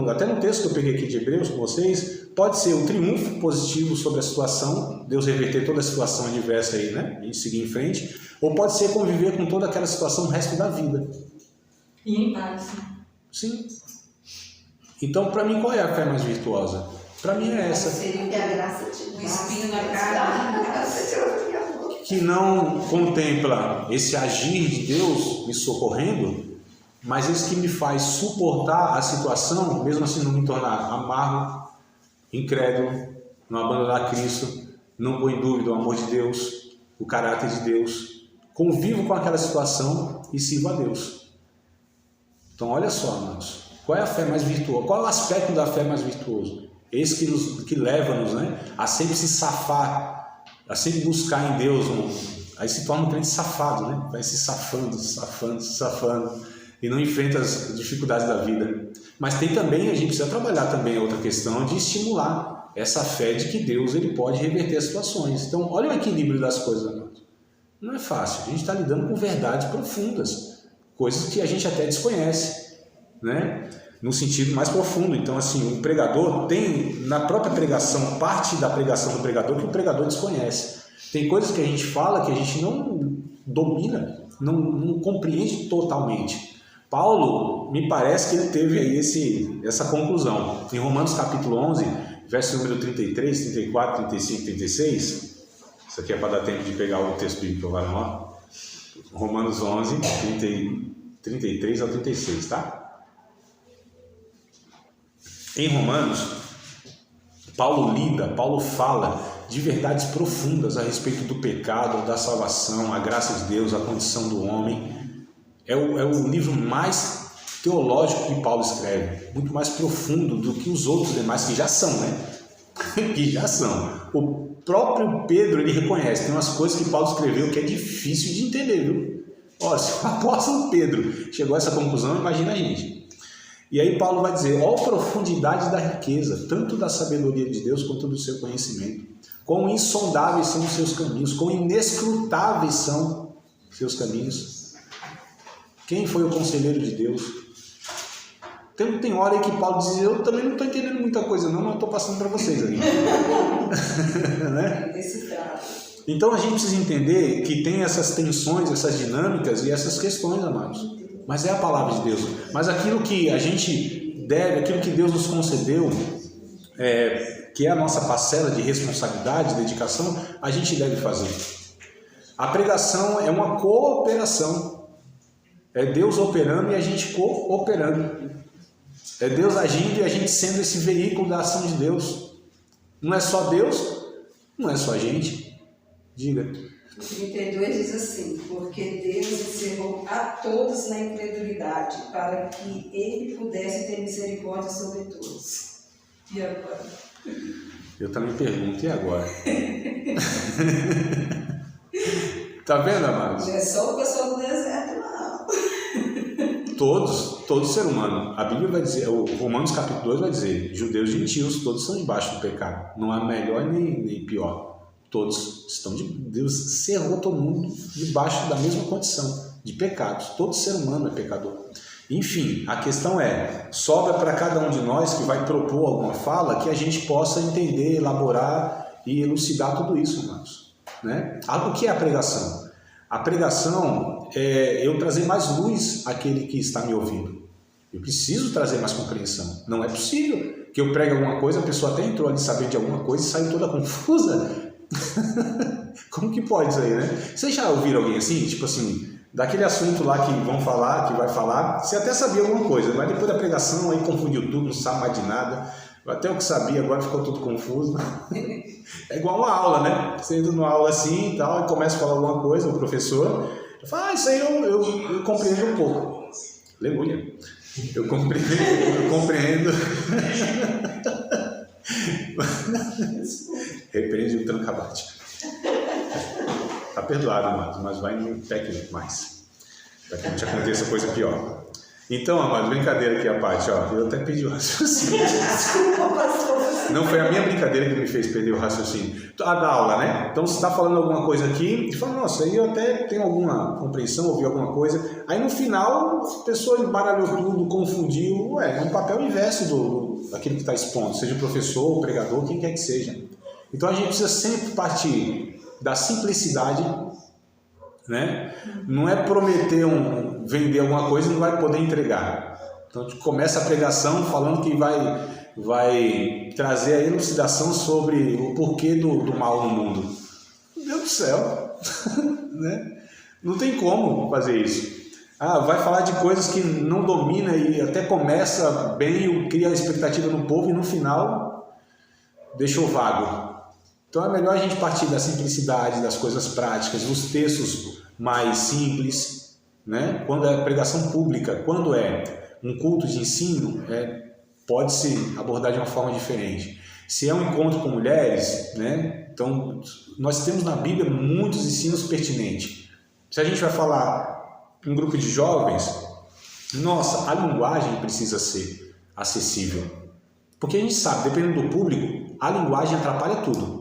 B: até no texto que eu peguei aqui de Hebreus com vocês, pode ser o triunfo positivo sobre a situação, Deus reverter toda a situação adversa aí, né? E seguir em frente. Ou pode ser conviver com toda aquela situação o resto da vida.
E: E em paz.
B: Sim. Então, para mim, qual é a fé mais virtuosa? Para mim é essa.
C: Seria que a graça de
E: Um espinho na cara.
B: Que não contempla esse agir de Deus me socorrendo, mas esse que me faz suportar a situação, mesmo assim não me tornar amargo, incrédulo, não abandonar Cristo, não pôr em dúvida o amor de Deus, o caráter de Deus. Convivo com aquela situação e sirvo a Deus. Então, olha só, irmãos. Qual é a fé mais virtuosa? Qual é o aspecto da fé mais virtuoso? Esse que leva-nos, né, a sempre se safar, a sempre buscar em Deus. Aí se torna um crente safado, né? Vai se safando, e não enfrenta as dificuldades da vida. Mas tem também, a gente precisa trabalhar também a outra questão de estimular essa fé de que Deus ele pode reverter as situações. Então, olha o equilíbrio das coisas, amados. Não é fácil. A gente está lidando com verdades profundas, coisas que a gente até desconhece, né? No sentido mais profundo. Então, assim, o pregador tem, na própria pregação, parte da pregação do pregador que o pregador desconhece. Tem coisas que a gente fala que a gente não domina, não compreende totalmente. Paulo, me parece que ele teve aí essa conclusão. Em Romanos capítulo 11, verso número 33, 34, 35, 36, isso aqui é para dar tempo de pegar o texto bíblico, vai lá. Romanos 11, 33 ao 36, tá? Em Romanos, Paulo fala de verdades profundas a respeito do pecado, da salvação, a graça de Deus, a condição do homem. É o livro mais teológico que Paulo escreve, muito mais profundo do que os outros demais, que já são, né? Que já são. O próprio Pedro, ele reconhece, tem umas coisas que Paulo escreveu que é difícil de entender, viu? Olha, se o apóstolo Pedro chegou a essa conclusão, imagina a gente. E aí Paulo vai dizer, ó profundidade da riqueza, tanto da sabedoria de Deus quanto do seu conhecimento. Quão insondáveis são os seus caminhos, quão inescrutáveis são os seus caminhos. Quem foi o conselheiro de Deus? Tem hora aí que Paulo diz, eu também não estou entendendo muita coisa não, mas eu estou passando para vocês aí. Né? Então a gente precisa entender que tem essas tensões, essas dinâmicas e essas questões, amados. Mas é a palavra de Deus. Mas aquilo que a gente deve, aquilo que Deus nos concedeu, que é a nossa parcela de responsabilidade, dedicação, a gente deve fazer. A pregação é uma cooperação. É Deus operando e a gente cooperando. É Deus agindo e a gente sendo esse veículo da ação de Deus. Não é só Deus, não é só a gente. Diga.
E: O 32 diz assim, porque Deus encerrou a todos na incredulidade, para que Ele pudesse ter misericórdia sobre todos. E agora?
B: Eu também pergunto, e agora? Tá vendo, amados?
E: Não é só o pessoal do deserto, não.
B: Todo ser humano. A Bíblia vai dizer, o Romanos capítulo 2 vai dizer, judeus e gentios, todos estão debaixo do pecado. Não há melhor nem pior. Todos estão Deus cerrou todo mundo debaixo da mesma condição de pecados. Todo ser humano é pecador. Enfim, a questão sobra para cada um de nós que vai propor alguma fala que a gente possa entender, elaborar e elucidar tudo isso, irmãos. Né? O que é a pregação? A pregação é eu trazer mais luz àquele que está me ouvindo. Eu preciso trazer mais compreensão. Não é possível que eu pregue alguma coisa, a pessoa até entrou ali sabendo de alguma coisa e saiu toda confusa. Como que pode isso aí, né? Vocês já ouviram alguém assim? Tipo assim, daquele assunto lá que vão falar, que vai falar, você até sabia alguma coisa, mas depois da pregação aí confundiu tudo, não sabe mais de nada. Até o que sabia agora ficou tudo confuso. É igual uma aula, né? Você entra numa aula assim e tal, e começa a falar alguma coisa, o professor fala, isso aí eu compreendo um pouco. Aleluia. Eu compreendo. Repreende o trancabate. Está perdoado, amados, mas vai no técnico mais. Para que não te aconteça coisa pior. Então, amados, brincadeira aqui a parte, ó. Eu até perdi o raciocínio. Não foi a minha brincadeira que me fez perder o raciocínio. A da aula, né? Então, você está falando alguma coisa aqui e fala, nossa, aí eu até tenho alguma compreensão, ouvi alguma coisa. Aí no final, a pessoa embaralhou tudo, confundiu. É um papel inverso daquilo que está expondo, seja o professor, o pregador, quem quer que seja. Então, a gente precisa sempre partir da simplicidade, né? Não é prometer vender alguma coisa e não vai poder entregar. Então, a gente começa a pregação falando que vai trazer a elucidação sobre o porquê do mal no mundo. Meu Deus do céu! Né? Não tem como fazer isso. Vai falar de coisas que não domina e até começa bem, cria a expectativa no povo e no final deixou vago. Então é melhor a gente partir da simplicidade, das coisas práticas, dos textos mais simples, né? Quando é pregação pública, quando é um culto de ensino, pode-se abordar de uma forma diferente. Se é um encontro com mulheres, né? Então nós temos na Bíblia muitos ensinos pertinentes. Se a gente vai falar em um grupo de jovens, nossa, a linguagem precisa ser acessível. Porque a gente sabe, dependendo do público, a linguagem atrapalha tudo.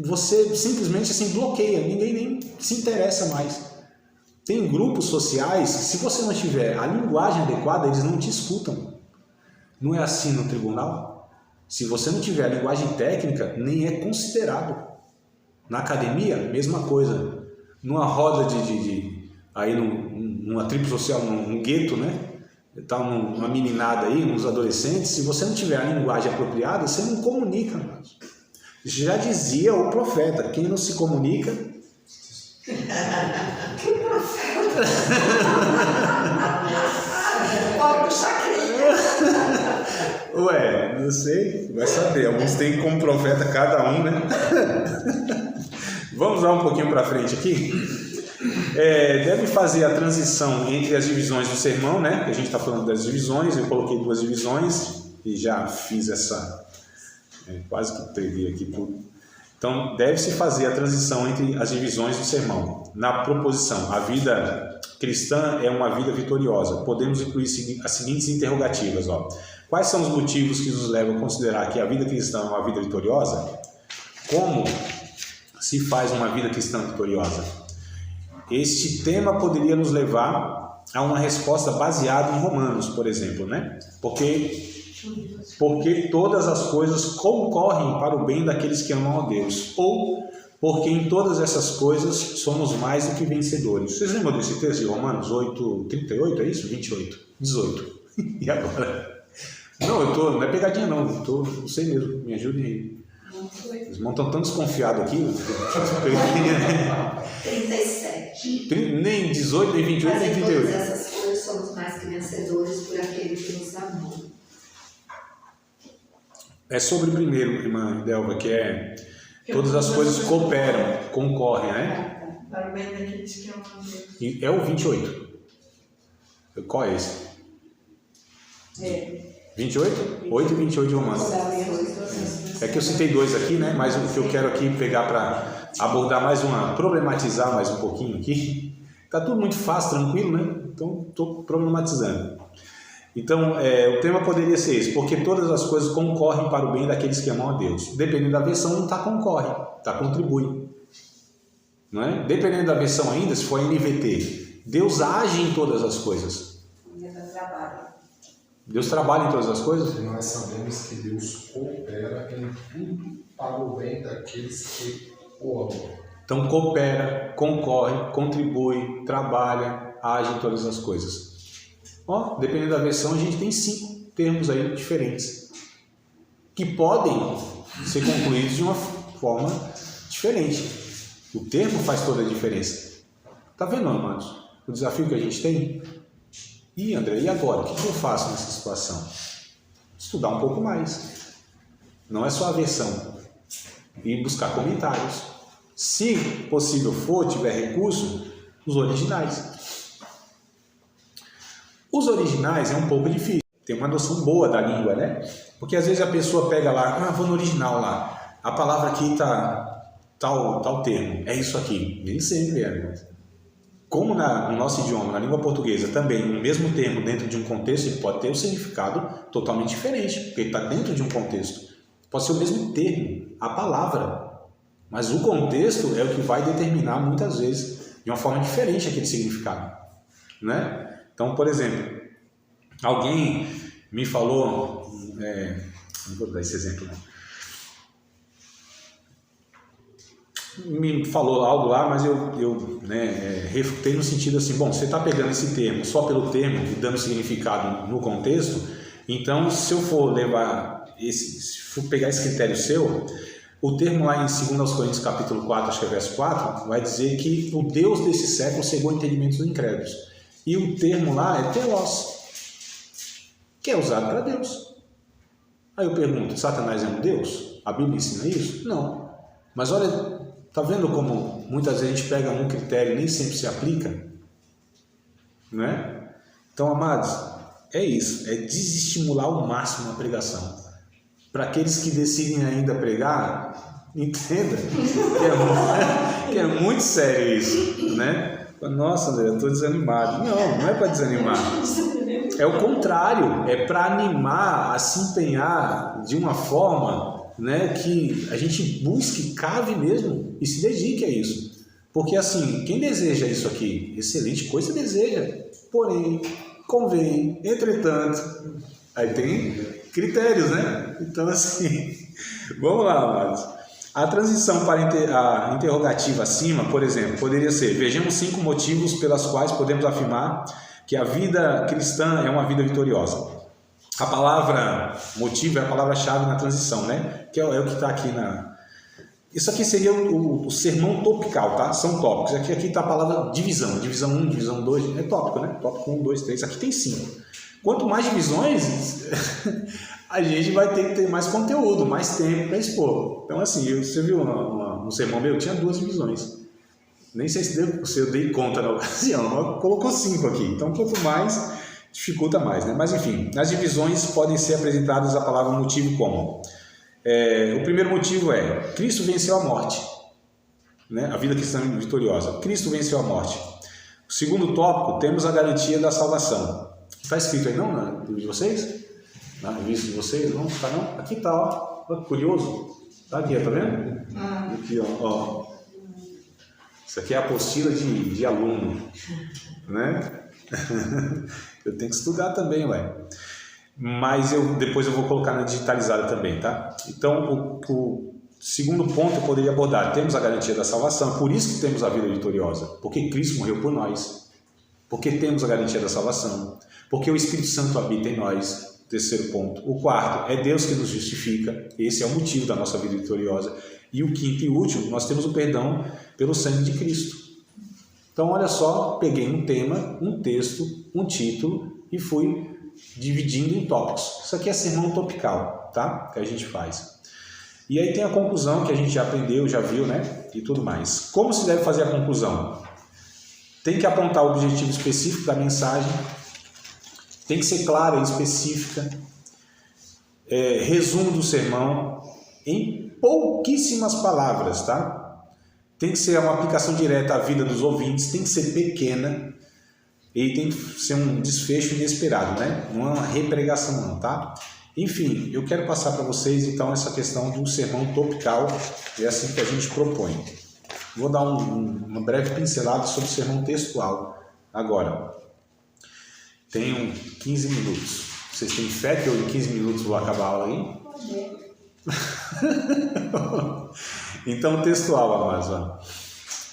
B: Você simplesmente assim bloqueia, ninguém nem se interessa mais. Tem grupos sociais que, se você não tiver a linguagem adequada, eles não te escutam. Não é assim no tribunal? Se você não tiver a linguagem técnica, nem é considerado. Na academia, mesma coisa. numa roda aí numa tribo social, num gueto, né? Tá uma meninada aí, uns adolescentes, se você não tiver a linguagem apropriada, você não comunica, mas já dizia o profeta, quem não se comunica...
D: Que profeta! Pode puxar
B: Ué, não sei, vai saber, alguns têm como profeta cada um, né? Vamos lá um pouquinho para frente aqui. Deve fazer a transição entre as divisões do sermão, né? A gente está falando das divisões, eu coloquei 2 divisões e já fiz essa... quase que previ aqui tudo. Então, deve-se fazer a transição entre as divisões do sermão. Na proposição, a vida cristã é uma vida vitoriosa. Podemos incluir as seguintes interrogativas. Quais são os motivos que nos levam a considerar que a vida cristã é uma vida vitoriosa? Como se faz uma vida cristã vitoriosa? Este tema poderia nos levar a uma resposta baseada em Romanos, por exemplo, né? Porque todas as coisas concorrem para o bem daqueles que amam a Deus, ou porque em todas essas coisas somos mais do que vencedores. Vocês lembram desse texto de Romanos 8, 38, é isso? 28, 18. E agora? Não é pegadinha não, não sei mesmo, me ajudem aí. Os irmãos estão tão desconfiados aqui.
D: 37.
B: Nem 18, nem 28, nem 38.
D: Mas em todas essas coisas somos mais que vencedores por aquele que nos amou.
B: É sobre o primeiro, irmã Delva, que é todas as coisas cooperam, concorrem, né?
E: Para o bem daqueles que amam a Deus.
B: E é o 28. Qual é esse? 28? 8 e 28 de Romanos. É que eu citei 2 aqui, né? Mas o que eu quero aqui pegar para abordar problematizar mais um pouquinho aqui. Tá tudo muito fácil, tranquilo, né? Então, estou problematizando. Então, o tema poderia ser esse, porque todas as coisas concorrem para o bem daqueles que amam a Deus. Dependendo da versão, não está concorre, está contribui. Não é? Dependendo da versão ainda, se for NVT, Deus age em todas as coisas. Deus trabalha em todas as coisas?
F: E nós sabemos que Deus coopera em tudo para o bem daqueles que o amam.
B: Então, coopera, concorre, contribui, trabalha, age em todas as coisas. Dependendo da versão, a gente tem 5 termos aí diferentes que podem ser concluídos de uma forma diferente. O termo faz toda a diferença. Tá vendo, amados? O desafio que a gente tem? André, e agora? O que eu faço nessa situação? Estudar um pouco mais. Não é só a versão. E buscar comentários. Se possível for, tiver recurso, os originais. Os originais é um pouco difícil, tem uma noção boa da língua, né? Porque às vezes a pessoa pega lá, vou no original lá, a palavra aqui está tal termo, é isso aqui. Nem sempre é. Como no nosso idioma, na língua portuguesa, também o mesmo termo dentro de um contexto, ele pode ter um significado totalmente diferente, porque ele está dentro de um contexto. Pode ser o mesmo termo, a palavra, mas o contexto é o que vai determinar muitas vezes de uma forma diferente aquele significado, né? Então, por exemplo, alguém me falou, não vou dar esse exemplo, né? Me falou algo lá, mas eu refutei no sentido assim, bom, você está pegando esse termo só pelo termo e dando significado no contexto, então se eu for pegar esse critério seu, o termo lá em 2 Coríntios capítulo 4, acho que é verso 4, vai dizer que o Deus desse século cegou o entendimento dos incrédulos. E o termo lá é telos, que é usado para Deus. Aí eu pergunto, Satanás é um Deus? A Bíblia ensina isso? Não. Mas olha, tá vendo como muitas vezes a gente pega um critério e nem sempre se aplica? Né? Então, amados, é isso, é desestimular ao máximo a pregação. Para aqueles que decidem ainda pregar, entenda que é muito sério isso, né? Nossa, André, eu estou desanimado. Não é para desanimar. É o contrário, é para animar a se empenhar de uma forma, né, que a gente busque, cave mesmo e se dedique a isso. Porque assim, quem deseja isso aqui, excelente coisa deseja. Porém, convém, entretanto, aí tem critérios, né? Então assim, vamos lá, amados. A transição para a interrogativa acima, por exemplo, poderia ser: vejamos 5 motivos pelas quais podemos afirmar que a vida cristã é uma vida vitoriosa. A palavra motivo é a palavra-chave na transição, né? Que é o que está aqui na... Isso aqui seria o sermão topical, tá? São tópicos. Aqui está a palavra divisão. Divisão 1, divisão 2, é tópico, né? Tópico 1, 2, 3. Aqui tem 5. Quanto mais divisões, a gente vai ter que ter mais conteúdo, mais tempo para expor. Então, assim, você viu no sermão meu, tinha 2 divisões. Nem sei se eu dei conta na ocasião, mas colocou 5 aqui. Então, quanto mais, dificulta mais, né? Mas, enfim, nas divisões podem ser apresentadas a palavra motivo como... o primeiro motivo é: Cristo venceu a morte, né? A vida cristã vitoriosa. Cristo venceu a morte. O segundo tópico, temos a garantia da salvação. Está escrito aí não, na livro de vocês? Na revista de vocês? Não? Está não? Aqui está, ó. Curioso. Está aqui, tá vendo? Aqui, ó. Isso aqui é a apostila de aluno, né? Eu tenho que estudar também, ué. Mas depois eu vou colocar na digitalizada também, tá? Então, o segundo ponto eu poderia abordar: temos a garantia da salvação, por isso que temos a vida vitoriosa, porque Cristo morreu por nós, porque temos a garantia da salvação, porque o Espírito Santo habita em nós. Terceiro ponto. O quarto, é Deus que nos justifica, esse é o motivo da nossa vida vitoriosa. E o quinto e último, nós temos o perdão pelo sangue de Cristo. Então, olha só, peguei um tema, um texto, um título e fui dividindo em tópicos. Isso aqui é sermão topical, tá? Que a gente faz. E aí tem a conclusão que a gente já aprendeu, já viu, né? E tudo mais. Como se deve fazer a conclusão? Tem que apontar o objetivo específico da mensagem, tem que ser clara e específica, resumo do sermão em pouquíssimas palavras, tá? Tem que ser uma aplicação direta à vida dos ouvintes, tem que ser pequena, e tem que ser um desfecho inesperado, né? Não é uma repregação não, tá? Enfim, eu quero passar para vocês então essa questão do sermão topical, é assim que a gente propõe. Vou dar uma breve pincelada sobre o sermão textual agora. Tenho 15 minutos. Vocês têm fé que eu em 15 minutos vou acabar a aula aí? Então, textual, amados.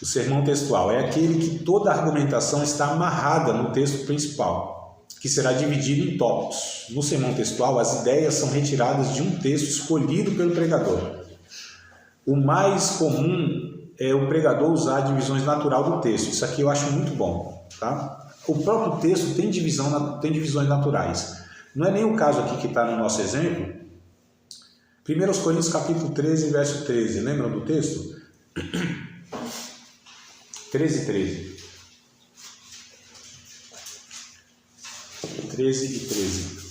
B: O sermão textual é aquele que toda a argumentação está amarrada no texto principal, que será dividido em tópicos. No sermão textual, as ideias são retiradas de um texto escolhido pelo pregador. O mais comum é o pregador usar a divisões natural do texto. Isso aqui eu acho muito bom, tá? O próprio texto tem divisões naturais. Não é nem o caso aqui que está no nosso exemplo. 1 Coríntios capítulo 13, verso 13. Lembram do texto? 13 e 13. 13 e 13.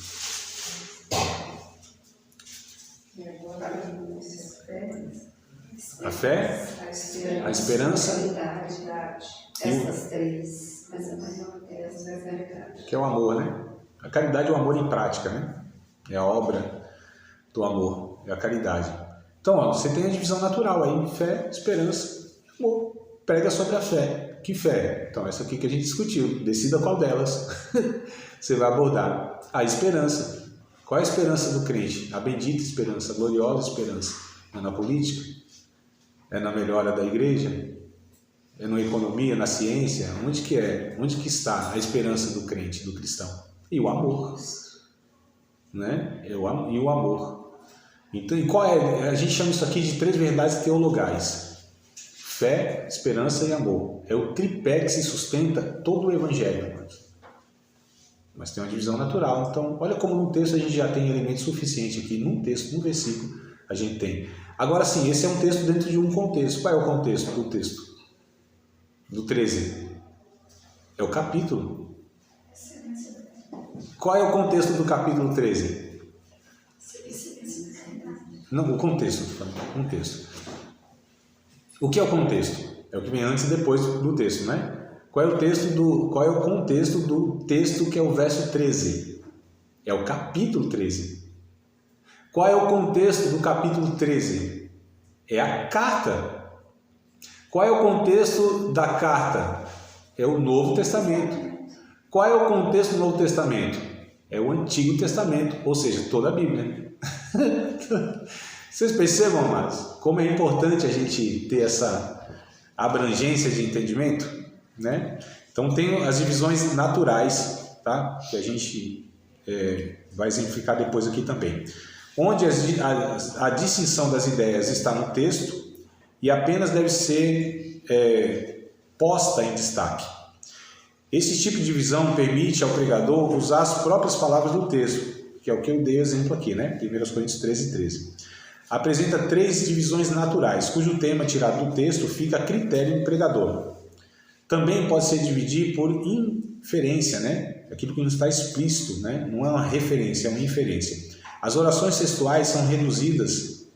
B: A fé, a esperança
D: Essas três, mas a maior delas é a caridade.
B: Que é o amor, né? A caridade é o amor em prática, né? É a obra do amor, é a caridade. Então, ó, você tem a divisão natural aí: fé, esperança, amor. Prega sobre a fé. Que fé? Então, essa aqui que a gente discutiu. Decida qual delas você vai abordar. A esperança. Qual é a esperança do crente? A bendita esperança, a gloriosa esperança. É na política? É na melhora da igreja? É na economia, na ciência? Onde que é? Onde que está a esperança do crente, do cristão? E o amor, né? E o amor. Então, e qual é? A gente chama isso aqui de 3 verdades teologais: fé, esperança e amor. É o tripé que se sustenta todo o evangelho. Mas tem uma divisão natural. Então, olha como no texto a gente já tem elemento suficiente aqui. Num texto, num versículo, a gente tem. Agora sim, esse é um texto dentro de um contexto. Qual é o contexto do texto? Do 13. É o capítulo. Qual é o contexto do capítulo 13? Não, o contexto. Contexto. O que é o contexto? É o que vem antes e depois do texto, né? Qual é o contexto do texto que é o verso 13? É o capítulo 13. Qual é o contexto do capítulo 13? É a carta. Qual é o contexto da carta? É o Novo Testamento. Qual é o contexto do Novo Testamento? É o Antigo Testamento, ou seja, toda a Bíblia. Vocês percebam, amados, como é importante a gente ter essa abrangência de entendimento, né? Então tem as divisões naturais, tá? Que a gente vai exemplificar depois aqui também. Onde a distinção das ideias está no texto e apenas deve ser posta em destaque. Esse tipo de divisão permite ao pregador usar as próprias palavras do texto, que é o que eu dei exemplo aqui, né? 1 Coríntios 13:13. Apresenta 3 divisões naturais, cujo tema tirado do texto fica a critério do pregador. Também pode se dividir por inferência, né? Aquilo que não está explícito, né? Não é uma referência, é uma inferência. As orações textuais são reduzidas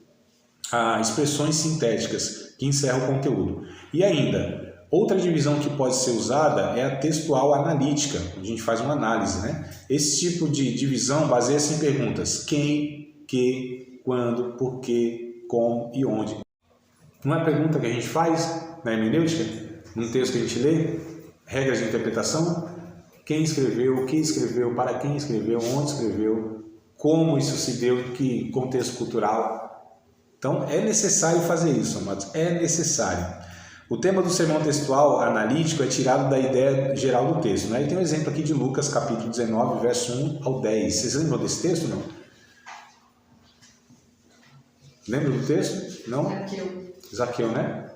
B: a expressões sintéticas que encerram o conteúdo. E ainda, outra divisão que pode ser usada é a textual analítica, onde a gente faz uma análise, né? Esse tipo de divisão baseia-se em perguntas: quem, que, quando, por quê, como e onde. Não é pergunta que a gente faz na hermenêutica, num texto que a gente lê, regras de interpretação: quem escreveu, o que escreveu, para quem escreveu, onde escreveu, como isso se deu, em que contexto cultural. Então é necessário fazer isso, amados, é necessário. O tema do sermão textual analítico é tirado da ideia geral do texto, né? E tem um exemplo aqui de Lucas, capítulo 19, verso 1 ao 10. Vocês lembram desse texto, não? Lembra do texto? Não? Zaqueu, né?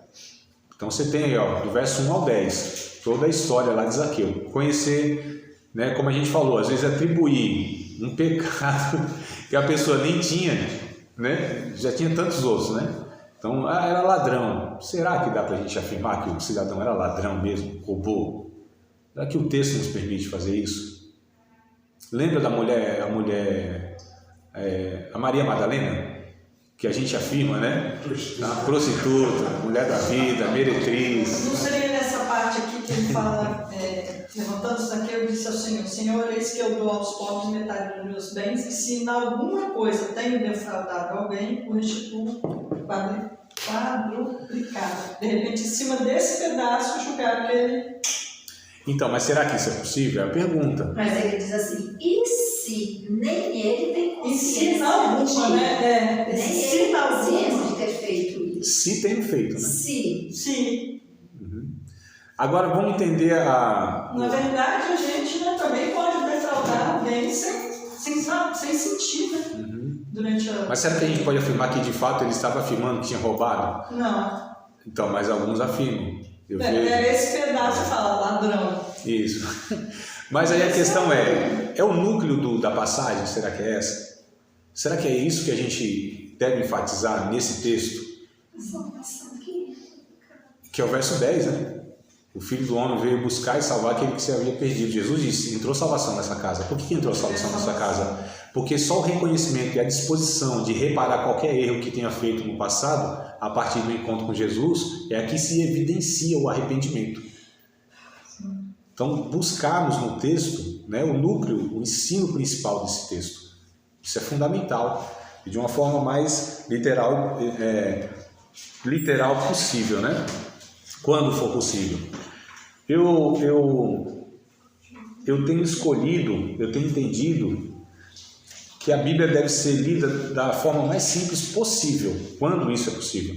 B: Então você tem aí, ó, do verso 1 ao 10, toda a história lá de Zaqueu. Conhecer, né, como a gente falou, às vezes atribuir um pecado que a pessoa nem tinha, né? Já tinha tantos outros, né? Então, era ladrão. Será que dá para a gente afirmar que o cidadão era ladrão mesmo, roubou? Será que o texto nos permite fazer isso? Lembra da mulher, a Maria Madalena? Que a gente afirma, né? A prostituta, mulher da vida, meretriz.
E: Não seria nessa parte aqui que ele fala, levantando-se daqui, eu disse ao Senhor: Senhor, eis que eu dou aos pobres metade dos meus bens, e se em alguma coisa tenho defraudado alguém, o restituo quadruplicado. De repente, em cima desse pedaço, julgaram que ele...
B: Então, mas será que isso é possível? É a pergunta.
D: Mas ele diz assim: e se nem ele tem consciência?
E: Ensina alguma, né?
D: Nem ele tem consciência de ter feito isso.
B: Se tem feito, né?
E: Sim.
B: Agora vamos entender a...
E: Na verdade, a gente, né, também pode defraudar alguém sem sentir, né? Durante a...
B: Mas será que a gente pode afirmar que de fato ele estava afirmando que tinha roubado?
E: Não.
B: Então, mas alguns afirmam.
E: Esse pedaço fala ladrão.
B: Isso. Mas aí a questão é o núcleo da passagem, será que é essa? Será que é isso que a gente deve enfatizar nesse texto? Que é o verso 10, né? O Filho do Homem veio buscar e salvar aquele que se havia perdido. Jesus disse: entrou salvação nessa casa. Por que entrou salvação nessa casa? Porque só o reconhecimento e a disposição de reparar qualquer erro que tenha feito no passado, a partir do encontro com Jesus, é aqui se evidencia o arrependimento. Então, buscarmos no texto, né, o núcleo, o ensino principal desse texto. Isso é fundamental. E de uma forma mais literal possível, né? Quando for possível. Eu tenho escolhido, eu tenho entendido que a Bíblia deve ser lida da forma mais simples possível, quando isso é possível.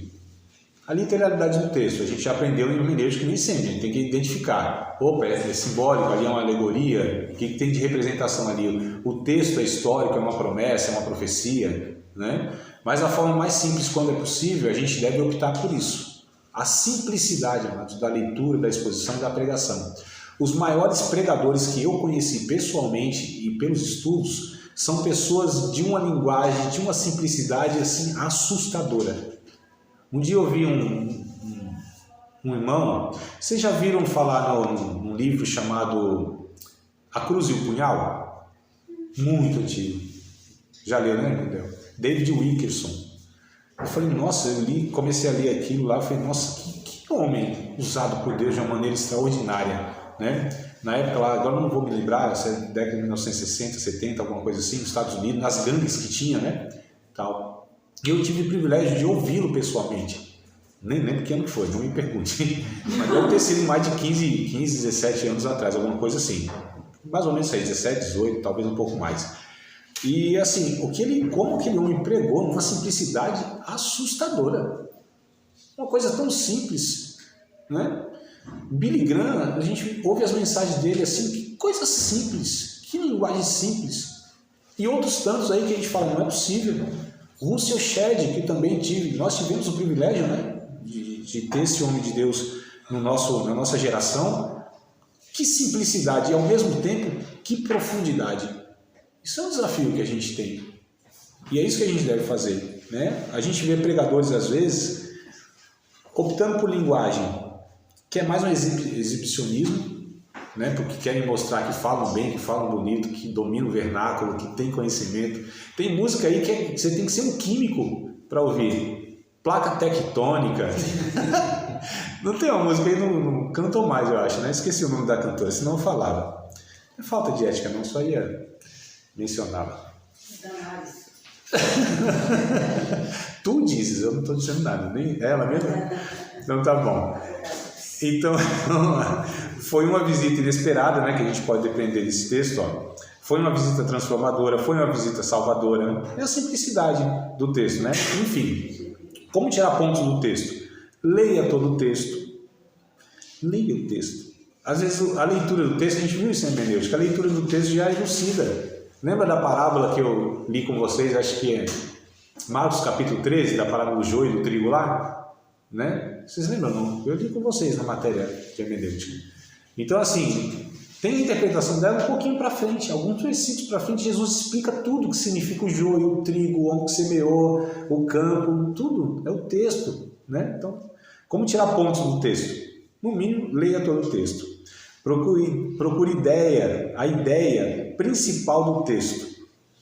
B: A literalidade do texto, a gente já aprendeu em hermenêutica que nem sempre, a gente tem que identificar. Opa, é simbólico, ali é uma alegoria, o que tem de representação ali? O texto é histórico, é uma promessa, é uma profecia, né? Mas a forma mais simples, quando é possível, a gente deve optar por isso. A simplicidade, amados, da leitura, da exposição e da pregação. Os maiores pregadores que eu conheci pessoalmente e pelos estudos são pessoas de uma linguagem, de uma simplicidade assim assustadora. Um dia eu vi um irmão, vocês já viram falar num livro chamado A Cruz e o Punhal? Muito antigo. Já leu, né, entendeu? David Wilkerson. Eu falei, nossa, eu li, comecei a ler aquilo lá, eu falei, nossa, que homem usado por Deus de uma maneira extraordinária, né? Na época lá, agora eu não vou me lembrar, essa década de 1960, 70, alguma coisa assim, nos Estados Unidos, nas gangues que tinha, né? Tal. E eu tive o privilégio de ouvi-lo pessoalmente. Nem lembro que ano foi, não me pergunte. Mas deve ter sido mais de 15, 17 anos atrás, alguma coisa assim. Mais ou menos aí, 17, 18, talvez um pouco mais. E assim, como aquele homem pregou numa simplicidade assustadora. Uma coisa tão simples, né? Billy Graham, a gente ouve as mensagens dele assim, que coisa simples, que linguagem simples. E outros tantos aí que a gente fala, não é possível. Russell Shedd, que também nós tivemos o privilégio, né, de ter esse homem de Deus na nossa geração. Que simplicidade e ao mesmo tempo, que profundidade. Isso é um desafio que a gente tem. E é isso que a gente deve fazer, né? A gente vê pregadores, às vezes, optando por linguagem, que é mais um exibicionismo, né? Porque querem mostrar que falam bem, que falam bonito, que dominam o vernáculo, que tem conhecimento. Tem música aí que você tem que ser um químico para ouvir. Placa tectônica. Não tem uma música aí, não cantam mais, eu acho, né? Esqueci o nome da cantora, senão eu falava. Não é falta de ética, não, só ia mencioná-la. Tu dizes, eu não estou dizendo nada, nem ela mesma. Então tá bom. Então, foi uma visita inesperada, né? Que a gente pode depender desse texto, ó. Foi uma visita transformadora, foi uma visita salvadora. É a simplicidade do texto, né? Enfim, como tirar pontos do texto? Leia todo o texto. Leia o texto. Às vezes a leitura do texto, a gente viu isso em hermenêutica, a leitura do texto já elucida. Lembra da parábola que eu li com vocês, acho que é Marcos capítulo 13, da parábola do joio e do trigo lá? Né? Vocês lembram, não? Eu li com vocês na matéria de hermenêutica. Então, assim, tem a interpretação dela um pouquinho para frente, alguns versículos para frente, Jesus explica tudo que significa o joio, o trigo, o homem que semeou, o campo, tudo, é o texto, né? Então, como tirar pontos do texto? No mínimo, leia todo o texto. Procure a ideia principal do texto.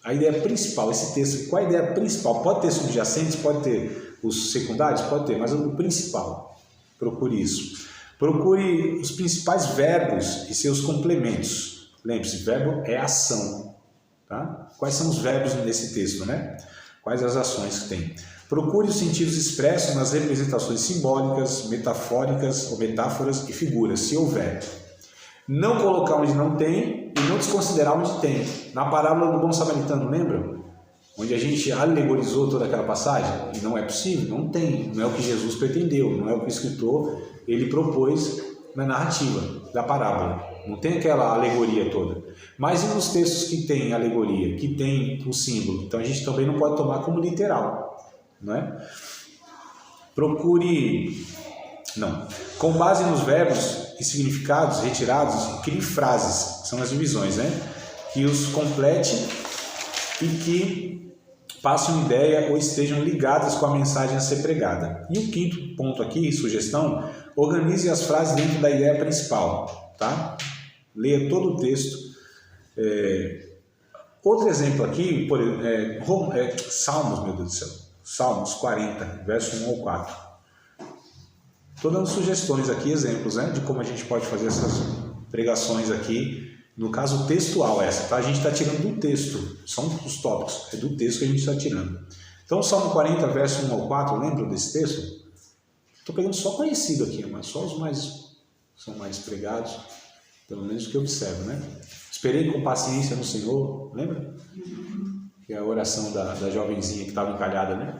B: A ideia principal, esse texto, qual é a ideia principal? Pode ter subjacentes, pode ter os secundários, pode ter, mas o principal. Procure isso. Procure os principais verbos e seus complementos. Lembre-se, verbo é ação. Tá? Quais são os verbos nesse texto, né? Quais as ações que tem? Procure os sentidos expressos nas representações simbólicas, metafóricas ou metáforas e figuras, se houver. Não colocar onde não tem e não desconsiderar onde tem. Na parábola do bom samaritano, lembram? Onde a gente alegorizou toda aquela passagem? E não é possível, não tem. Não é o que Jesus pretendeu, não é o que o escritor ele propôs na narrativa da parábola. Não tem aquela alegoria toda. Mas e nos textos que tem alegoria, que tem o símbolo? Então a gente também não pode tomar como literal. Não é? Com base nos verbos e significados retirados, crie frases, são as divisões, né? Que os complete e que passem uma ideia ou estejam ligadas com a mensagem a ser pregada. E o quinto ponto aqui, sugestão, organize as frases dentro da ideia principal, tá? Leia todo o texto. Outro exemplo aqui, Salmos, meu Deus do céu. Salmos 40, verso 1 ao 4. Estou dando sugestões aqui, exemplos, né, de como a gente pode fazer essas pregações aqui. No caso textual tá? A gente está tirando do texto, são os tópicos, é do texto que a gente está tirando. Então, Salmo 40, verso 1 ao 4, lembram desse texto? Estou pegando só conhecido aqui, mas só os mais são mais pregados, pelo menos o que eu observo, né? Esperei com paciência no Senhor, lembra? Que é a oração da jovenzinha que estava encalhada, né?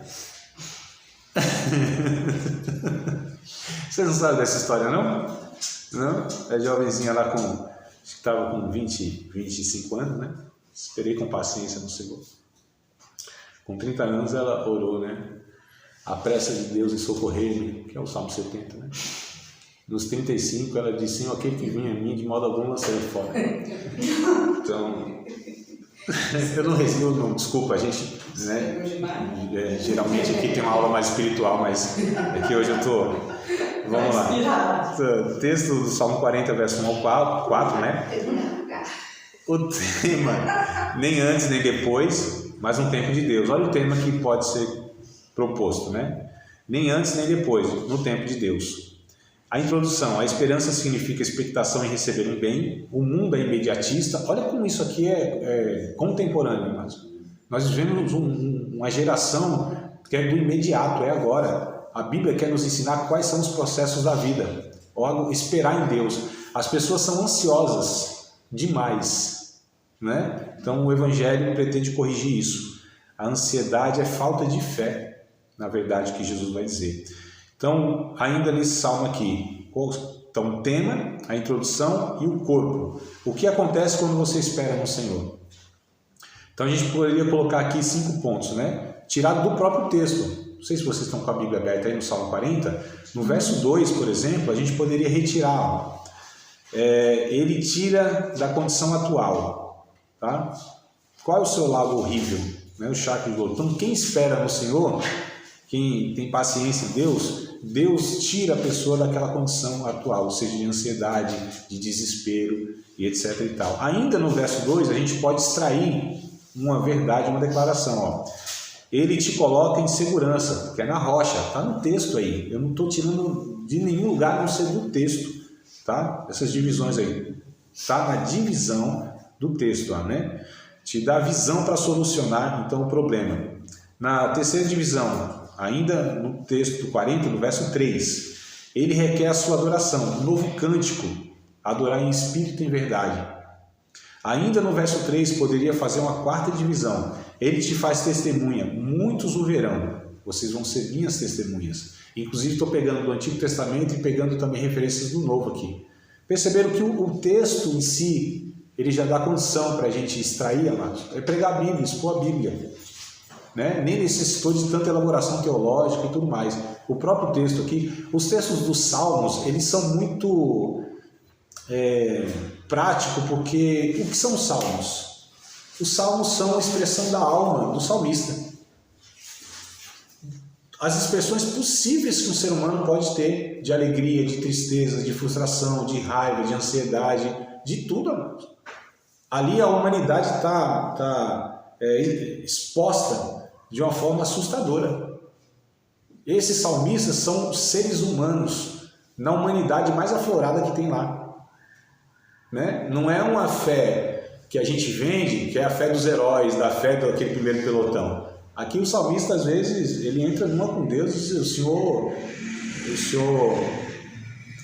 B: Vocês não sabem dessa história, não? Não? É a jovenzinha lá que estava com 25 anos, né? Esperei com paciência no Senhor. Com 30 anos ela orou, né? A pressa de Deus em socorrer-me, que é o Salmo 70, né? Nos 35 ela disse, Senhor, aquele que vinha a mim, de modo algum lançarei fora. Então... eu não resisto, não, desculpa, a gente, né, geralmente aqui tem uma aula mais espiritual, mas é que hoje eu estou, vamos lá, texto do Salmo 40, verso 1 ao 4, né, o tema, nem antes nem depois, mas um tempo de Deus. Olha o tema que pode ser proposto, né, nem antes nem depois, no tempo de Deus. A introdução, a esperança significa expectação em receber um bem, o mundo é imediatista. Olha como isso aqui é contemporâneo, mas nós vivemos uma geração que é do imediato, é agora. A Bíblia quer nos ensinar quais são os processos da vida, esperar em Deus. As pessoas são ansiosas demais né? Então o Evangelho pretende corrigir isso. A ansiedade é falta de fé, na verdade, que Jesus vai dizer. Então, ainda nesse salmo aqui, então o tema, a introdução e o corpo. O que acontece quando você espera no Senhor? Então a gente poderia colocar aqui 5 pontos, né? Tirado do próprio texto. Não sei se vocês estão com a Bíblia aberta aí no Salmo 40. No verso 2, por exemplo, a gente poderia retirar. Ele tira da condição atual. Tá? Qual é o seu lado horrível? Né? O chakra de Então, quem espera no Senhor, quem tem paciência em Deus, Deus tira a pessoa daquela condição atual, ou seja, de ansiedade, de desespero e etc. e tal. Ainda no verso 2, a gente pode extrair uma verdade, uma declaração. Ó. Ele te coloca em segurança, que é na rocha, está no texto aí. Eu não estou tirando de nenhum lugar, a não ser do texto. Tá? Essas divisões aí. Está na divisão do texto, né? Te dá visão para solucionar, então, o problema. Na terceira divisão, ainda no texto do 40, no verso 3, ele requer a sua adoração, um novo cântico, adorar em espírito e em verdade. Ainda no verso 3, poderia fazer uma quarta divisão. Ele te faz testemunha, muitos o verão, vocês vão ser minhas testemunhas. Inclusive estou pegando do Antigo Testamento e pegando também referências do Novo aqui. Perceberam que o texto em si, ele já dá condição para a gente extrair, amados. É pregar a Bíblia, expor a Bíblia. Né? Nem necessitou de tanta elaboração teológica e tudo mais. O próprio texto aqui, os textos dos Salmos, eles são muito práticos, porque o que são os Salmos? Os Salmos são a expressão da alma do salmista. As expressões possíveis que um ser humano pode ter de alegria, de tristeza, de frustração, de raiva, de ansiedade, de tudo, amados. Ali a humanidade está exposta de uma forma assustadora. Esses salmistas são seres humanos na humanidade mais aflorada que tem lá. Né? Não é uma fé que a gente vende, que é a fé dos heróis, da fé daquele primeiro pelotão. Aqui o salmista, às vezes, ele entra numa com Deus e diz, o senhor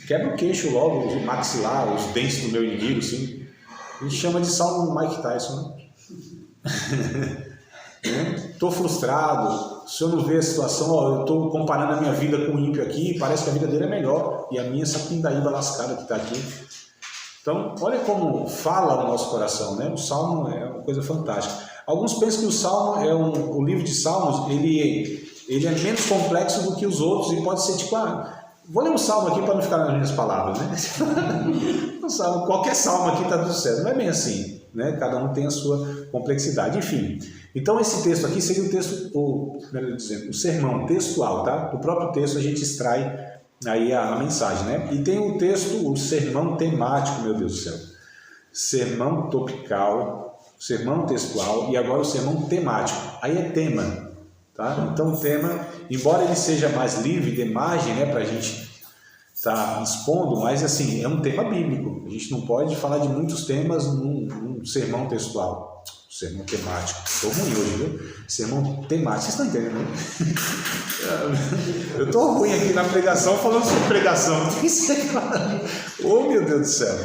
B: quebra o queixo logo, o maxilar, os dentes do meu inimigo, assim. A gente chama de salmo Mike Tyson, né? Estou frustrado, o senhor não vê a situação, eu estou comparando a minha vida com o ímpio aqui, parece que a vida dele é melhor, e a minha essa pindaíba lascada que está aqui. Então, olha como fala o nosso coração, né? O Salmo é uma coisa fantástica. Alguns pensam que o Salmo o livro de Salmos, ele é menos complexo do que os outros e pode ser tipo, vou ler um Salmo aqui para não ficar nas minhas palavras, né? Qualquer Salmo aqui está tudo certo. Não é bem assim, né? Cada um tem a sua complexidade. Enfim, então esse texto aqui seria o texto, o sermão textual, tá? Do próprio texto a gente extrai aí a mensagem, né? E tem o texto, o sermão temático, meu Deus do céu. Sermão topical, sermão textual e agora o sermão temático. Aí é tema, tá? Então o tema, embora ele seja mais livre de imagem, né, para a gente estar expondo, mas assim, é um tema bíblico. A gente não pode falar de muitos temas num sermão textual. Sermão temático. Estou ruim hoje, viu? Sermão temático. Vocês estão entendendo, né? Eu estou ruim aqui na pregação, falando sobre pregação. Oh, meu Deus do céu.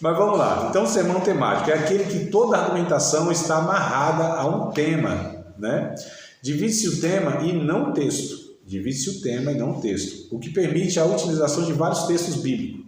B: Mas vamos lá. Então, sermão temático é aquele que toda a argumentação está amarrada a um tema, né? Divide-se o tema e não o texto. Divide-se o tema e não o texto. O que permite a utilização de vários textos bíblicos.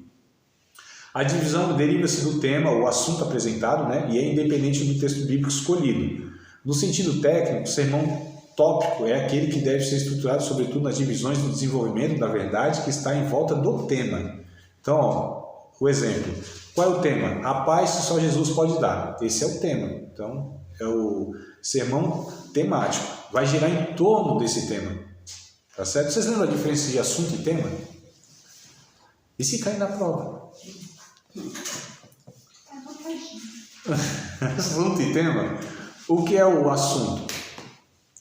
B: A divisão deriva-se do tema, o assunto apresentado, né? E é independente do texto bíblico escolhido. No sentido técnico, o sermão tópico é aquele que deve ser estruturado sobretudo nas divisões do desenvolvimento da verdade que está em volta do tema. Então, ó, o exemplo. Qual é o tema? A paz que só Jesus pode dar. Esse é o tema. Então, é o sermão temático. Vai girar em torno desse tema. Tá certo? Vocês lembram a diferença de assunto e tema? E se cair na prova? Assunto e tema. O que é o assunto?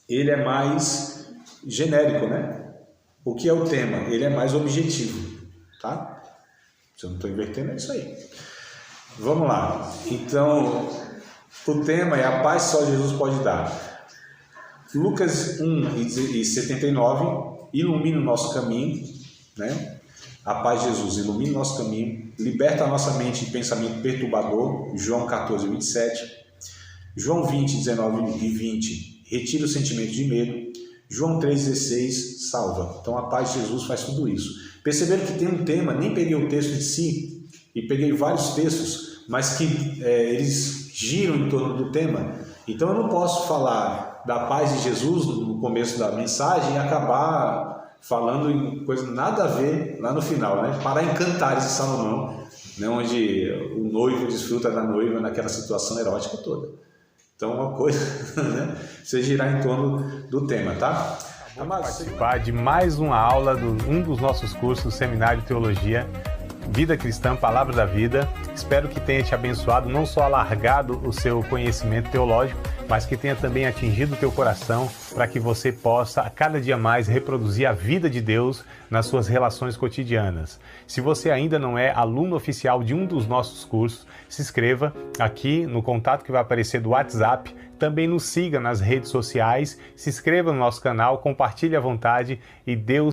B: Ele é mais genérico, né? O que é o tema? Ele é mais objetivo, tá? Se eu não estou invertendo, é isso aí. Vamos lá. Então, o tema é a paz que só Jesus pode dar. Lucas 1:79 ilumina o nosso caminho, né? A paz de Jesus ilumina o nosso caminho, liberta a nossa mente de pensamento perturbador, João 14:27. João 20, 19 e 20, retira o sentimento de medo. João 3,16, salva. Então a paz de Jesus faz tudo isso. Perceberam que tem um tema, nem peguei o texto em si, e peguei vários textos, mas que eles giram em torno do tema. Então eu não posso falar da paz de Jesus no começo da mensagem e acabar falando em coisa nada a ver lá no final, né? Parar em Cantares de Salomão, né? Onde o noivo desfruta da noiva naquela situação erótica toda. Então uma coisa, né? Você girar em torno do tema, tá?
A: Vamos participar de mais uma aula de um dos nossos cursos, Seminário de Teologia, Vida Cristã, Palavra da Vida. Espero que tenha te abençoado, não só alargado o seu conhecimento teológico, mas que tenha também atingido o teu coração para que você possa, a cada dia mais, reproduzir a vida de Deus nas suas relações cotidianas. Se você ainda não é aluno oficial de um dos nossos cursos, se inscreva aqui no contato que vai aparecer do WhatsApp. Também nos siga nas redes sociais, se inscreva no nosso canal, compartilhe à vontade e Deus